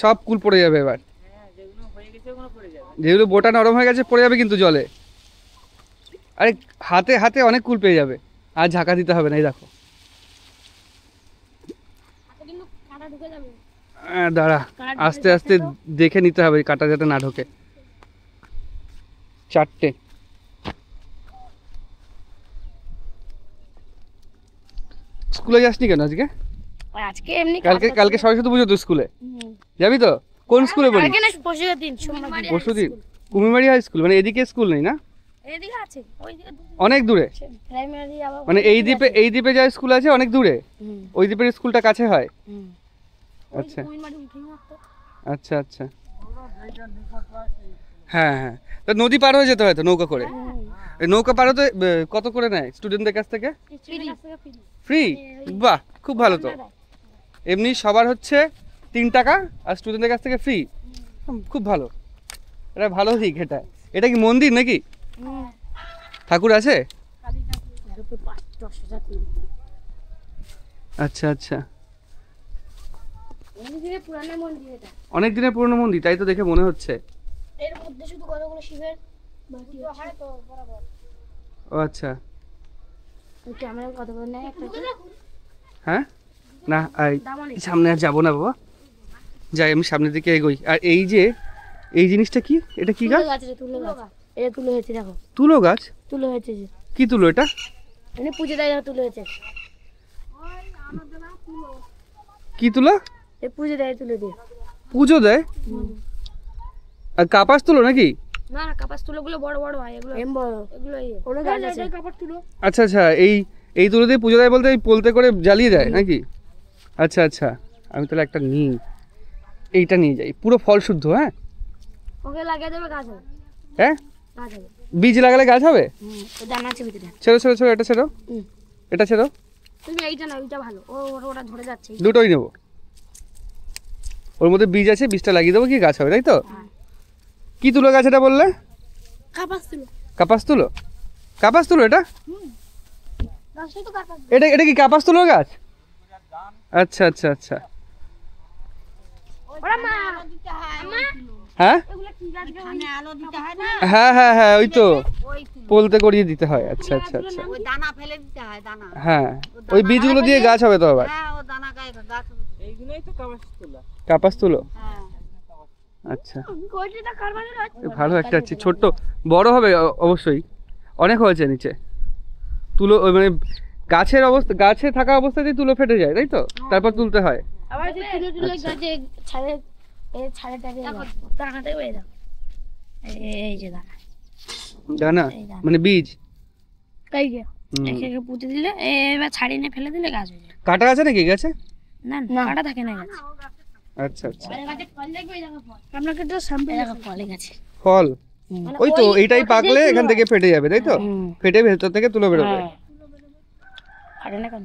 সব কুল পড়ে যাবে এবার। যেগুলো বোটা নরম হয়ে গেছে পড়ে যাবে কিন্তু জলে। আরে হাতে হাতে অনেক কুল পেয়ে যাবে, আর ঝাঁকা দিতে হবে না। এই দেখো, কিন্তু কাটা ঢুকে যাবে। দাঁড়া, আস্তে আস্তে দেখে নিতে হবে কাটা যাতে না ঢোকে। 4টে। স্কুলে যাসনি কেন আজকে? আজকে এমনি কালকে সরস্বতী পুজো তো, স্কুলে যাবি তো? কোন স্কুলে পড়িস? কালকে না, পরশুদিন দিন সোমবার। পরশুদিন কুমিরমারি হাই স্কুল, মানে এদিকে স্কুল নেই না? এদিকে আছে, ওইদিকে অনেক দূরে। প্রাইমারি আবার মানে এই দ্বীপে যা স্কুল আছে অনেক দূরে, ওই দ্বীপের স্কুলটা কাছে হয়। আচ্ছা আচ্ছা আচ্ছা, হ্যাঁ হ্যাঁ। তো নদী পার হয়ে যেতে হয় তো নৌকা করে? এই নৌকা পার হতে কত করে নেয় স্টুডেন্টদের কাছ থেকে? ফ্রি? বাহ, খুব ভালো তো। এমনি সবার হচ্ছে 3 টাকা, আর স্টুডেন্টদের কাছ থেকে ফ্রি। খুব ভালো, এটা ভালো দিক। এটা কি মন্দির নাকি? ঠাকুর আছে? আচ্ছা আচ্ছা, অনেক দিনের পুরনো মন্দির, তাই তো দেখে মনে হচ্ছে। এর মধ্যে শুধু কতগুলো শিবের বাটি হয় তো বরাবর। ও আচ্ছা, ক্যামেরা কত করে নেয় একটা? হ্যাঁ না, সামনে আর যাবো না বাবা, যাই আমি সামনের দিকে এগোই। আর এই জিনিসটা কি? এটা কি গাছ? তুলো গাছ। এটা তুলো হয়েছে, দেখো তুলো গাছ। তুলো হয়েছে যে। কি তুলো এটা? এনে পুজো দেয়, তুলো হয়েছে। কি তুলো? এই পুজো দেয় তুলে দিয়ে। পুজো দেয়? আর কাপাস তুলো নাকি? না না, কাপাস তুলোগুলো বড় বড় হয়, এগুলো এগুলো ওগুলো গাছ আছে। কাপাস তুলো। আচ্ছা আচ্ছা, এই তুলো দিয়ে পুজো দেয় বলতে এই পোলতে করে জ্বালিয়ে দেয় নাকি? আচ্ছা আচ্ছা, আমি তাহলে একটা নিই, এইটা নিয়ে যাই, পুরো ফল শুদ্ধ। হ্যাঁ ওকে লাগিয়ে দেবে, গাছ হবে। হ্যাঁ, গাছ হবে। বীজ লাগালে গাছ হবে? ও দানা আছে ভিতরে। ছেড়ো ছেড়ো ছেড়ো, এটা ছেড়ো, এটা ছেড়ো। তুমি এইটা না, ওইটা ভালো, ওটা ধরে যাচ্ছে। দুটোই নেবো। ওর মধ্যে বীজ আছে, বীজটা লাগিয়ে দেবো, কি গাছ হবে, তাই তো? কি তুলো গাছ এটা বললে? কাপাস তুলো। কাপাস তুলো? কাপাস তুলো এটা? গাছটাই তো কাপাস। এটা কি কাপাস তুলো গাছ? আচ্ছা আচ্ছা আচ্ছা। ওরা মা মা হ্যাঁ এগুলো কি গাছ? এখানে আলো দিতে হয় না? হ্যাঁ হ্যাঁ হ্যাঁ, ওই তো ওই তুলো। পোলতে করিয়ে দিতে হয়। আচ্ছা আচ্ছা আচ্ছা, ওই দানা ফেলে দিতে হয়, দানা। হ্যাঁ ওই বীজগুলো দিয়ে গাছ হবে তো আবার? হ্যাঁ, ও দানা গায়ে গাছ হবে। কাপাস তুলো? হ্যাঁ। আচ্ছা, কোটিটা কারবারের আছে। ভালো একটা আছে, ছোট্ট, বড় হবে অবশ্যই, অনেক হয়েছে নিচে তুলো। ওই মানে গাছের অবস্থা, গাছে থাকা অবস্থাতেই তুলো ফেটে যায়, তাই তো? তারপর তুলতে হয়। আবার যে তুলে তুলে গাছে ছাড়ে, এই ছাড়েটাকে দানাতে হয়ে দাও। এই যে দানা, জানা এই দানা। মানে বীজ। তাই যে একে একে পুঁতে দিলে, এবার ছাড়িয়ে নিয়ে ফেলে দিলে গাছ হয়ে যায়। কাটা আছে নাকি গাছে? না না, কাটা থাকে না গাছ। আচ্ছা আচ্ছা, গাছে ফল দেখবে, এই দেখো ফল। আপনাকে তো সামনে দেখো ফলে গেছে। ফল ওই তো, এইটাই পাকলে এখান থেকে ফেটে যাবে, তাই তো? ফেটে ভেতর থেকে তুলো বেরোবে। ফাটে না কেন?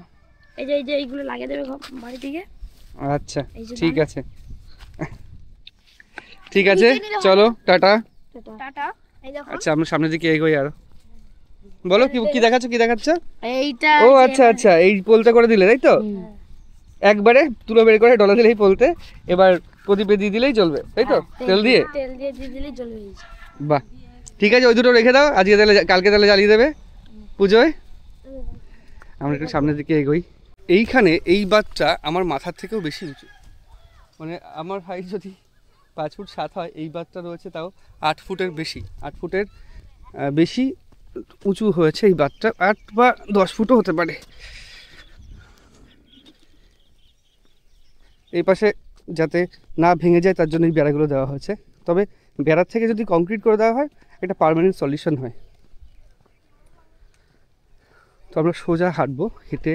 এই যে এইগুলো লাগিয়ে দেবে বাড়ি থেকে। আচ্ছা ঠিক আছে, ঠিক আছে, চলো টাটা। টাটা। এই দেখো আচ্ছা, আমরা সামনের দিকে এগোই আরো। বলো কি কি দেখাচ্ছ, কি দেখাচ্ছ? এইটা। ও আচ্ছা আচ্ছা, এই পোলতে করে দিলে, তাই তো? একবারে তুলো বের করে ডলা দিলেই পোলতে, এবার প্রদীপে দিয়ে দিলেই চলবে, তাই তো? তেল দিয়ে? তেল দিয়ে দিলেই জ্বলবে। বাহ, ঠিক আছে, ওই দুটো রেখে দাও, আজকে তাহলে, কালকে তাহলে জ্বালিয়ে দেবে পুজোয়। আমরা একটু সামনের দিকে এগোই। এইখানে এই বাতটা আমার মাথার থেকেও বেশি উঁচু, মানে আমার হাইট যদি 5 ফুট 7 হয়, এই বাতটা রয়েছে তাও 8 ফুটের বেশি, 8 ফুটের বেশি উঁচু হয়েছে এই বাতটা, 8 বা 10 ফুটও হতে পারে। এই পাশে যাতে না ভেঙে যায় তার জন্য এই বেড়াগুলো দেওয়া হয়েছে, তবে বেড়ার থেকে যদি কংক্রিট করে দেওয়া হয় এটা পার্মানেন্ট সলিউশন হয়। তো আমরা সোজা হাঁটবো, হেঁটে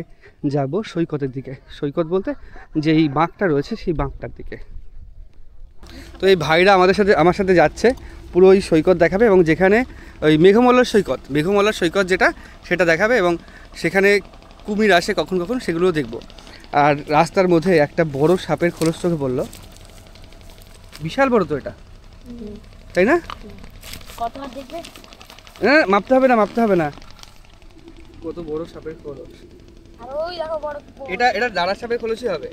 যাব সৈকতের দিকে। সৈকত বলতে যে এই বাঁকটা রয়েছে সেই বাঁকটার দিকে। তো এই ভাইরা আমার সাথে যাচ্ছে, পুরো ওই সৈকত দেখাবে, এবং যেখানে ওই মেঘমল্লার সৈকত যেটা, সেটা দেখাবে, এবং সেখানে কুমির আসে কখন কখন, সেগুলোও দেখব। আর রাস্তার মধ্যে একটা বড় সাপের খোলস চোখে পড়লো, বিশাল বড় তো এটা, তাই না? কতবার দেখবে? না মাপতে হবে না, কত বড় সাপের খোলস। আর ওই দেখো বড়। এটা দাঁড়া সাপের খোলসই হবে,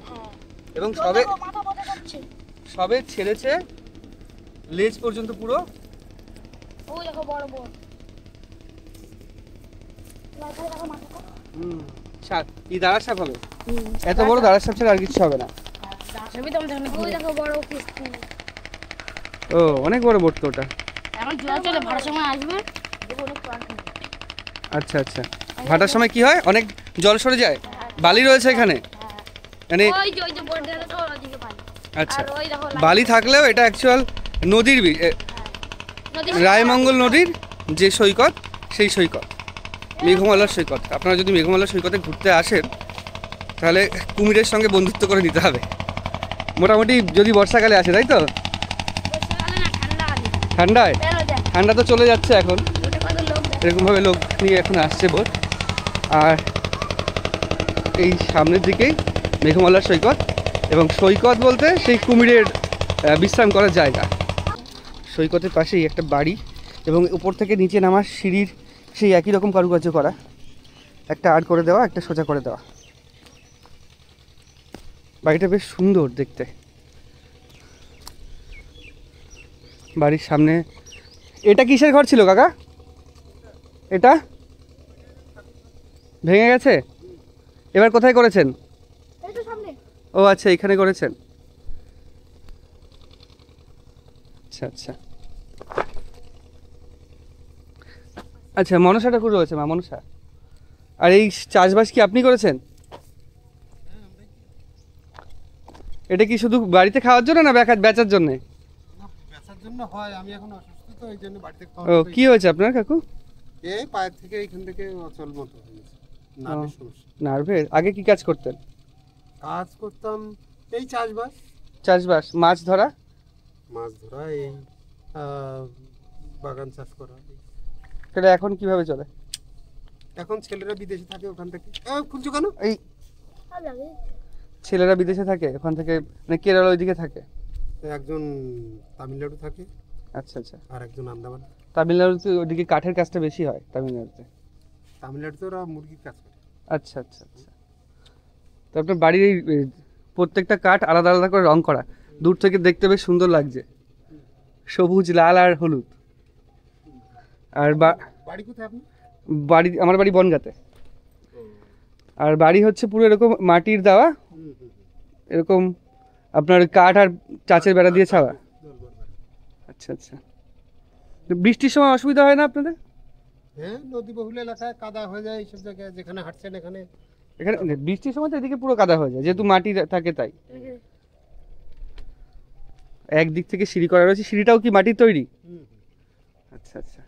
এবং মাথা বড় করছে। সবে ছেড়েছে লেজ পর্যন্ত পুরো। ওই দেখো বড় বড়। মাথা দেখো, মাথা। সাপ, এই দাঁড়া সাপ হবে, এত বড় দাঁড়া সাপ ছাড়া আর কিছু হবে না। ছবি তো আমাদের ওই দেখো বড় কিস্তি। ও অনেক বড় বোট তো ওটা। এখন জল চলে, ভাড়ার সময় আসবে। দেখো অনেক পার্ক। আচ্ছা আচ্ছা, ভাটার সময় কি হয়, অনেক জল সরে যায়, বালি রয়েছে এখানে, মানে ওই যে বোর্ডে দেখো ওদিকে পানি। আচ্ছা, আর ওই দেখো বালি থাকলেও এটা অ্যাকচুয়াল নদীর নদী। রায়মঙ্গল নদীর যে সৈকত, সেই সৈকত মেঘমালার সৈকত। আপনারা যদি মেঘমালার সৈকতে ঘুরতে আসেন তাহলে কুমিরের সঙ্গে বন্ধুত্ব করে নিতে হবে, মোটামুটি যদি বর্ষাকালে আসে, তাই তো? বর্ষাকালে না, ঠান্ডাকালে। ঠান্ডায়? বেরো যায়। ঠান্ডা তো চলে যাচ্ছে এখন, ওটা কত লোক দেখে। এরকমভাবে লোক নিয়ে এখন আসছে বোট। আর এই সামনের দিকেই মেঘমালার সৈকত, এবং সৈকত বলতে সেই কুমিরের বিশ্রাম করার জায়গা। সৈকতের পাশেই একটা বাড়ি, এবং উপর থেকে নিচে নামার সিঁড়ির সেই একই রকম কারুকার্য করা, একটা আড় করে দেওয়া, একটা সোজা করে দেওয়া। বাড়িটা বেশ সুন্দর দেখতে। বাড়ির সামনে এটা কিসের ঘর ছিল কাকা? এটা ভেঙে গেছে, এবার কোথায় করেছেন? এই তো সামনে। ও আচ্ছা, এখানে করেছেন। আচ্ছা আচ্ছা আচ্ছা, মনসা ঠাকুর রয়েছে, মা মনসা। আর এই চাষবাস কি আপনি করেছেন? এটা কি শুধু বাড়িতে খাওয়ার জন্য না বেচার জন্য? না, বেচার জন্য হয়। আমি এখন অসুস্থ, তো এই জন্য বাড়িতে ও খাওয়া। কি হয়েছে আপনার কাকু? এই পায়ের থেকে এখান থেকে অচল মতো হয়ে গেছে, নার্ভের সমস্যা। নার্ভের? আগে কি কাজ করতেন? কাজ করতাম এই চাষবাস, চাষবাস, মাছ ধরা? মাছ ধরা, এই বাগান চাষ করা। সেটা এখন কিভাবে চলে? এখন ছেলেরা বিদেশে থাকে, ওখান থেকে খুঁজছো কেন? এই ছেলেরা বিদেশে থাকে, ওখান থেকে মানে কেরল ওইদিকে থাকে? একজন তামিলনাড়ু থাকে, আচ্ছা আচ্ছা। আর একজন আন্দামান। তামিলনাড়ুতে ওদিকে কাঠের কাজটা বেশি হয় তামিলনাড়ুতে। তামিলনাড়ুতে ওরা মুরগির কাজ করে। আচ্ছা আচ্ছা আচ্ছা। তো আপনার বাড়ির এই প্রত্যেকটা কাঠ আলাদা আলাদা করে রং করা, দূর থেকে দেখতে বেশ সুন্দর লাগছে, সবুজ, লাল আর হলুদ। আর বাড়ি কোথায় আপনি? বাড়ি, আমার বাড়ি বনগাঁতে। আর বাড়ি হচ্ছে পুরো এরকম মাটির দেওয়া, এরকম আপনার কাঠ আর চাচের বেড়া দিয়ে ছাওয়া। আচ্ছা আচ্ছা। তো বৃষ্টির সময় অসুবিধা হয় না আপনাদের? হ্যাঁ, নদী বহুল এলাকায় কাদা হয়ে যায় এইসব জায়গায়, যেখানে হাঁটছেন এখানে। এখানে বৃষ্টির সময় তো এদিকে পুরো কাদা হয়ে যায়, যেহেতু মাটি থাকে তাই। একদিক থেকে সিঁড়ি করা রয়েছে, সিঁড়িটাও কি মাটির তৈরি? আচ্ছা আচ্ছা,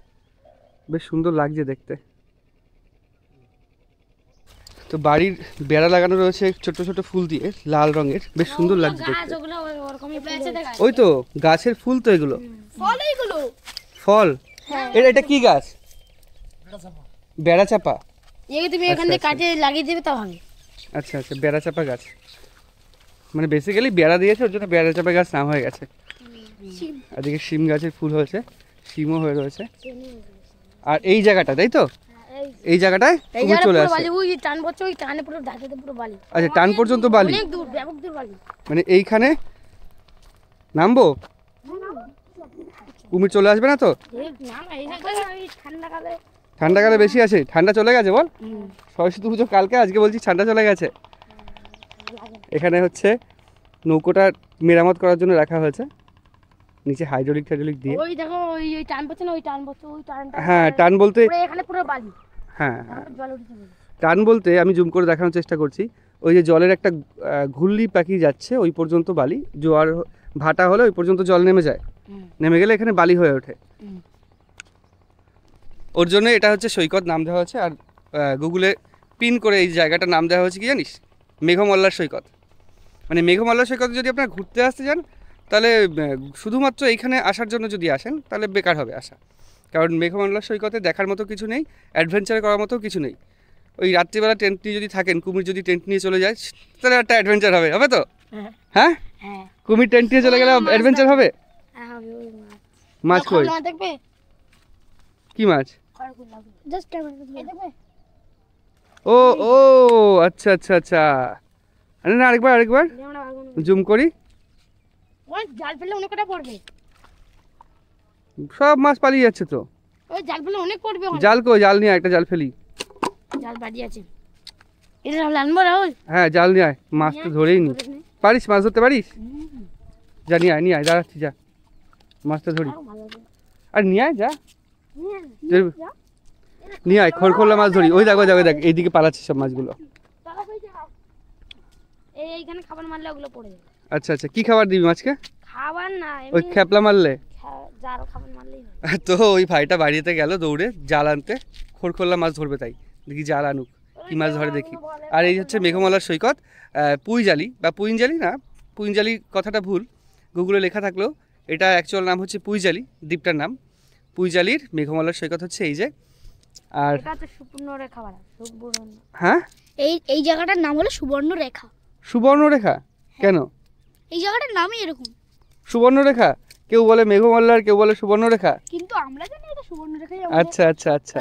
বেশ সুন্দর লাগছে দেখতে। তো বাড়ির বেড়া লাগানো রয়েছে ছোট ছোট ফুল দিয়ে, লাল রঙের, বেশ সুন্দর লাগছে দেখতে। ওই তো গাছের ফুল তো এগুলো, ফল। এটা কি গাছ? বেড়া চাপা। তুমি এখান থেকে কাটে লাগিয়ে দেবে তা হবে। আচ্ছা আচ্ছা, বেড়া চাপা গাছ, মানে বেসিক্যালি বেড়া দিয়েছে ওর জন্য বেড়া চাপা গাছ নাম হয়ে গেছে। আর এদিকে শিম গাছের ফুল হয়েছে, শিমও হয়ে রয়েছে। আর এই জায়গাটা, তাই তো, এই জায়গাটায় কুমির চলে আসে। টান পড়ছে, ওই টানে পুরো ঢাকাতে পুরো বালি। আচ্ছা, টান পর্যন্ত বালি, অনেক দূর, ব্যাপক দূর বালি। মানে এইখানে নামবো, কুমির চলে আসবে না তো? না না, এই জায়গায় ওই ঠান্ডাকালে। ঠান্ডাকালে বেশি আছে, ঠান্ডা চলে গেছে বল। সরস্বতী পুজো কালকে, আজকে বলছি ঠান্ডা চলে গেছে। এখানে হচ্ছে নৌকোটা মেরামত করার জন্য রাখা হয়েছে, নিচে হাইড্রোলিক দিয়ে। ওই দেখো, ওই ওই টান পড়ছে না, ওই টান পড়ছে, ওই টানটা। হ্যাঁ, টান বলতে, পুরো এখানে পুরো বালি। হ্যাঁ হ্যাঁ, জল উঠে যাবে। টান বলতে আমি জুম করে দেখানোর চেষ্টা করছি, ওই যে জলের একটা ঘুল্লি পাখি যাচ্ছে ওই পর্যন্ত বালি, জোয়ার ভাটা হলে ওই পর্যন্ত জল নেমে যায়, নেমে গেলে এখানে বালি হয়ে ওঠে। ওর জন্য এটা হচ্ছে সৈকত নাম দেওয়া হয়েছে। আর গুগলে পিন করে এই জায়গাটার নাম দেওয়া হয়েছে কি জানিস? মেঘমল্লার সৈকত। মানে মেঘমল্লার সৈকতে যদি আপনারা ঘুরতে আসতে যান, তাহলে শুধুমাত্র এইখানে আসার জন্য যদি আসেন তাহলে বেকার হবে আসা, কারণ মেঘমল্লার সৈকতে দেখার মতো কিছু নেই, অ্যাডভেঞ্চার করার মতো কিছু নেই। ওই রাত্রিবেলা টেন্ট নিয়ে যদি থাকেন, কুমির যদি টেন্ট নিয়ে চলে যায়, তাহলে একটা অ্যাডভেঞ্চার হবে, হবে তো? হ্যাঁ, হ্যাঁ কুমির টেন্ট নিয়ে চলে গেলে অ্যাডভেঞ্চার হবে। হ্যাঁ, হবে ওই মাছ। মাছ কই? মাছ দেখবে? কি মাছ? জাস্ট ক্যামেরা দেখবে? ও ও, আচ্ছা আচ্ছা আচ্ছা। আরে না, আরেকবার জুম করি। ওই জাল ফেললে অনেক কটা পড়বে। সব মাছ পালিয়ে যাচ্ছে তো। ওই জাল ফেললে অনেক পড়বে। জাল কই? জাল নিয়ে আয়, একটা জাল ফেলি। জাল বাড়ি আছে। এটা রাহুল আনবো, রাহুল। হ্যাঁ, জাল নিয়ে আয়, মাছ তো ধরেই নি। পারিস মাছ ধরতে পারিস? যা নিয়ে আয়, নিয়ে আয়, দাঁড়াচ্ছি, যা মাছটা ধরি। আর নিয়ে আয়, যা নিয়ে আয়, খড়খড়লা মাছ ধরি। ওই দেখো, দেখো, দেখ এইদিকে পালাচ্ছে সব মাছগুলো। এইখানে খাবার মারলে ওগুলো পড়ে যাবে। আচ্ছা আচ্ছা, কি খাবার দিবি মাছকে? খাবার না, ওই খেপলা মারলে? জাল খাবার মারলেই হবে। তো ওই ভাইটা বাড়িতে গেল দৌড়ে জাল আনতে, খড়খড়লা মাছ ধরবে, তাই দেখি জাল আনুক, কি মাছ ধরে দেখি। আর এই হচ্ছে মেঘমল্লার সৈকত, পুইজালি বা পুইনজালি, না পুইনজালি কথাটা ভুল, গুগলে লেখা থাকলেও এটা অ্যাকচুয়াল নাম হচ্ছে পুইজালি, দ্বীপটার নাম পুইজালির। মেঘমল্লার সৈকত হচ্ছে এই যে। আর এটা তো সুবর্ণরেখা বলা, সুবর্ণ। হ্যাঁ, এই জায়গাটার নাম হলো সুবর্ণরেখা। সুবর্ণরেখা কেন? এই জায়গাটার নামই এরকম। সুবর্ণরেখা, কেউ বলে মেঘমল্লার, কেউ বলে সুবর্ণরেখা। কিন্তু আমরা জানি এটা সুবর্ণরেখাই। আচ্ছা আচ্ছা আচ্ছা,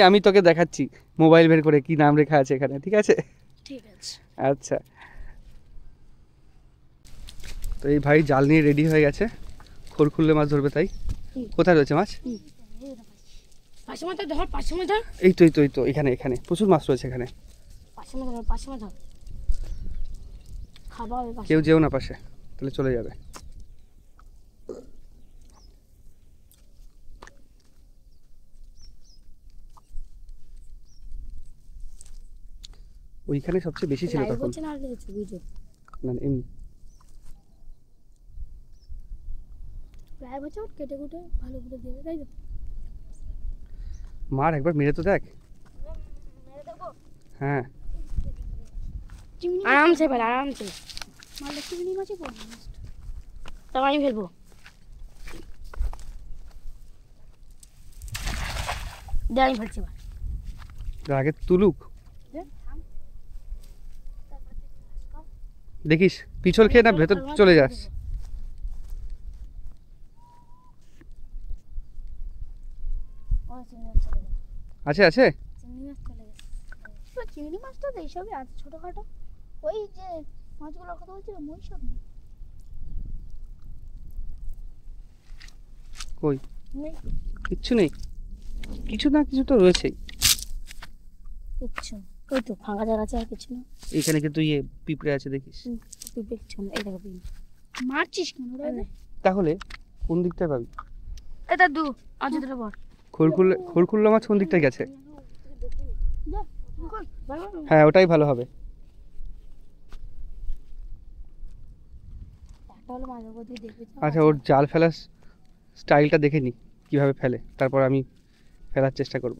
আমি তোকে দেখাচ্ছি মোবাইল বের করে কি নাম লেখা আছে এখানে, ঠিক আছে? ঠিক আছে। আচ্ছা, তো এই ভাই জাল নিয়ে রেডি হয়ে গেছে, খড়খুল্লে মাছ ধরবে, তাই। কোথায় রয়েছে মাছ? পাশে মাথা ধর, পাশে মাথা। এই তো এই তো এই তো, এখানে এখানে প্রচুর মাছ রয়েছে এখানে। পাশে মাথা ধর, পাশে মাথা। খাবা হবে পাশে। কেউ যেও না পাশে, তাহলে চলে যাবে। ওইখানে সবচেয়ে বেশি ছিল তখন। না, না এমনি প্রায় বছর কেটে কুটে ভালো করে দেবে, তাই তো? মার একবার মেরে তো দেখ। হ্যাঁ চিংড়ি আরামসে ফেল, আরামসে। মালটা চিংড়ি মাছই পড়বে মাছটা। তবে আমি ফেলবো। দে আমি ফেলছি এবার। আগে তুলুক, দেখিস পিছল খেয়ে না ভেতর চলে যাস। ও চিংড়ি মাছ চলে গেল। আছে আছে চিংড়ি মাছ চলে গেছে। তো চিংড়ি মাছটা তো এইসবই আছে ছোটখাটো, ওই যে মাছগুলোর কথা বলছিলাম ওই সব নেই। কই নেই। কিচ্ছু নেই, কিছু না কিছু তো রয়েছেই। কিচ্ছু না। ওই তো ফাঁকা জায়গা আছে, আর কিছু না। এখানে কিন্তু ইয়ে পিঁপড়ে আছে দেখিস। পিঁপড়ে কিছু না, এই দেখো পিঁপড়ে। মারছিস কেন রে? তাহলে কোন দিকটায় পাবি? এই দাদু আজ দুটো বল। খড়কুল্লা মাছ কোন দিকটায় গেছে? হ্যাঁ ওটাই ভালো হবে। একটা হলো মাঝে মধ্যে দেখবে তো। আচ্ছা ওর জাল ফেলার স্টাইলটা দেখে নি কীভাবে ফেলে, তারপর আমি ফেলার চেষ্টা করব।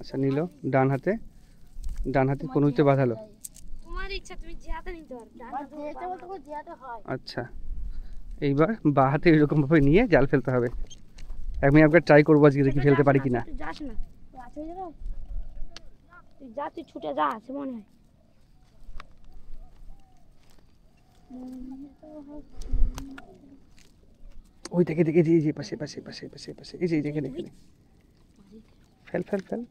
আচ্ছা নিল ডান হাতে কনুইতে বাঁধালো। তোমার ইচ্ছা, তুমি যে হাতে নিতে পারো। যেতে বলতে কো যে হাতে হয়। আচ্ছা এইবার বা হাতে এরকমভাবে নিয়ে জাল ফেলতে হবে। আমি একবার ট্রাই করবো আজকে, দেখি ফেলতে পারি কিনা। তুই যাস না, তুই আছে যা, তুই যা, তুই ছুটে যা, আছে মনে হয়। ওই দেখে দেখে যে যে পাশে পাশে পাশে পাশে পাশে এই যে এখানে এখানে ফেল ফেল ফেল।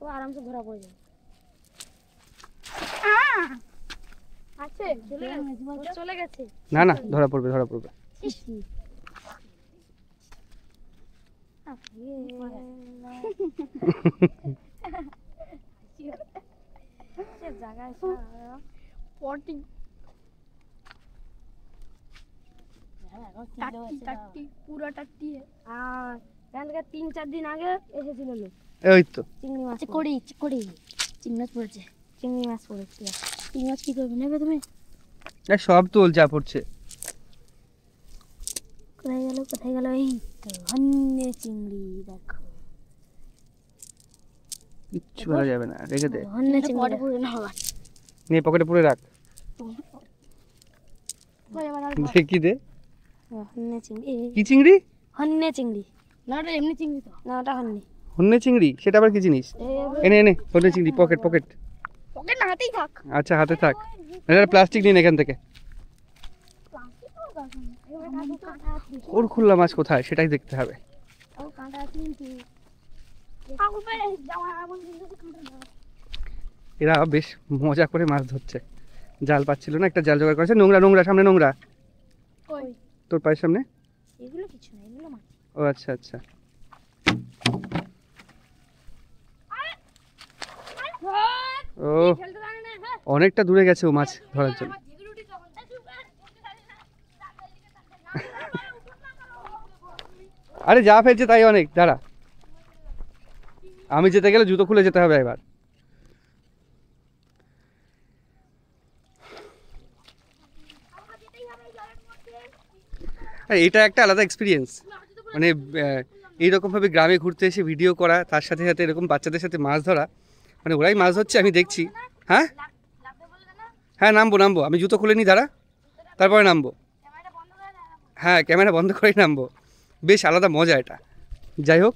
ও আরামসে ধরা পড়ে যাবে। আছে চলে গেছে, চলে গেছে। না না ধরা পড়বে ধরা পড়বে। জায়গায় পটি টাট্টি টাট্টি পুরো টাট্টি। আর এখান থেকে 3-4 দিন আগে এসেছিল লোক। ওই তো চিংড়ি মাছ চিকড়ি চিকড়ি চিংড়ি মাছ পড়েছে। চিংড়ি মাছ পড়েছিল। চিংড়ি মাছ কি করবে নেবে তুমি? এই সব তোল যা পড়ছে। কোথায় গেল, কোথায় গেল? এই তো হন্যে চিংড়ি, দেখো কিচ্ছু করা যাবে না, রেখে দে। হন্যে চিংড়ি পরে পুরো না হবে। নিয়ে পকেটে পুরে রাখ, দেখি দে। হন্যে চিংড়ি, কি চিংড়ি? হন্যে চিংড়ি না ওটা এমনি চিংড়ি তো। না, ওটা হন্যে। হন্যে চিংড়ি সেটা আবার কি জিনিস? এনে এনে হন্যে চিংড়ি পকেট পকেট। পকেট না হাতেই থাক। আচ্ছা হাতে থাক, এটা প্লাস্টিক নিন এখান থেকে। খড়কুল্লা মাছ কোথায় সেটাই দেখতে হবে। ও কাঁটা আছে কিন্তু। এরা বেশ মজা করে মাছ ধরছে, জাল পাচ্ছিল না, একটা জাল জোগাড় করেছে। নোংরা নোংরা, সামনে নোংরা, কই তোর পায়ের সামনে। এগুলো কিছু না, এগুলো মাছ। ও আচ্ছা আচ্ছা। ও অনেকটা দূরে গেছে ও মাছ ধরার জন্য। আরে যা ফেলছে তাই অনেক, দাঁড়া আমি যেতে গেলে জুতো খুলে যেতে হবে এবার। আর এটা একটা আলাদা এক্সপিরিয়েন্স, মানে এইরকমভাবে গ্রামে ঘুরতে এসে ভিডিও করা, তার সাথে সাথে এরকম বাচ্চাদের সাথে মাছ ধরা, মানে ওরাই মাছ ধরছে আমি দেখছি। হ্যাঁ হ্যাঁ নামবো নামবো, আমি জুতো খুলে নিই, দাঁড়া তারপরে নামবো। হ্যাঁ ক্যামেরা বন্ধ করেই নামবো, বেশ আলাদা মজা এটা। যাই হোক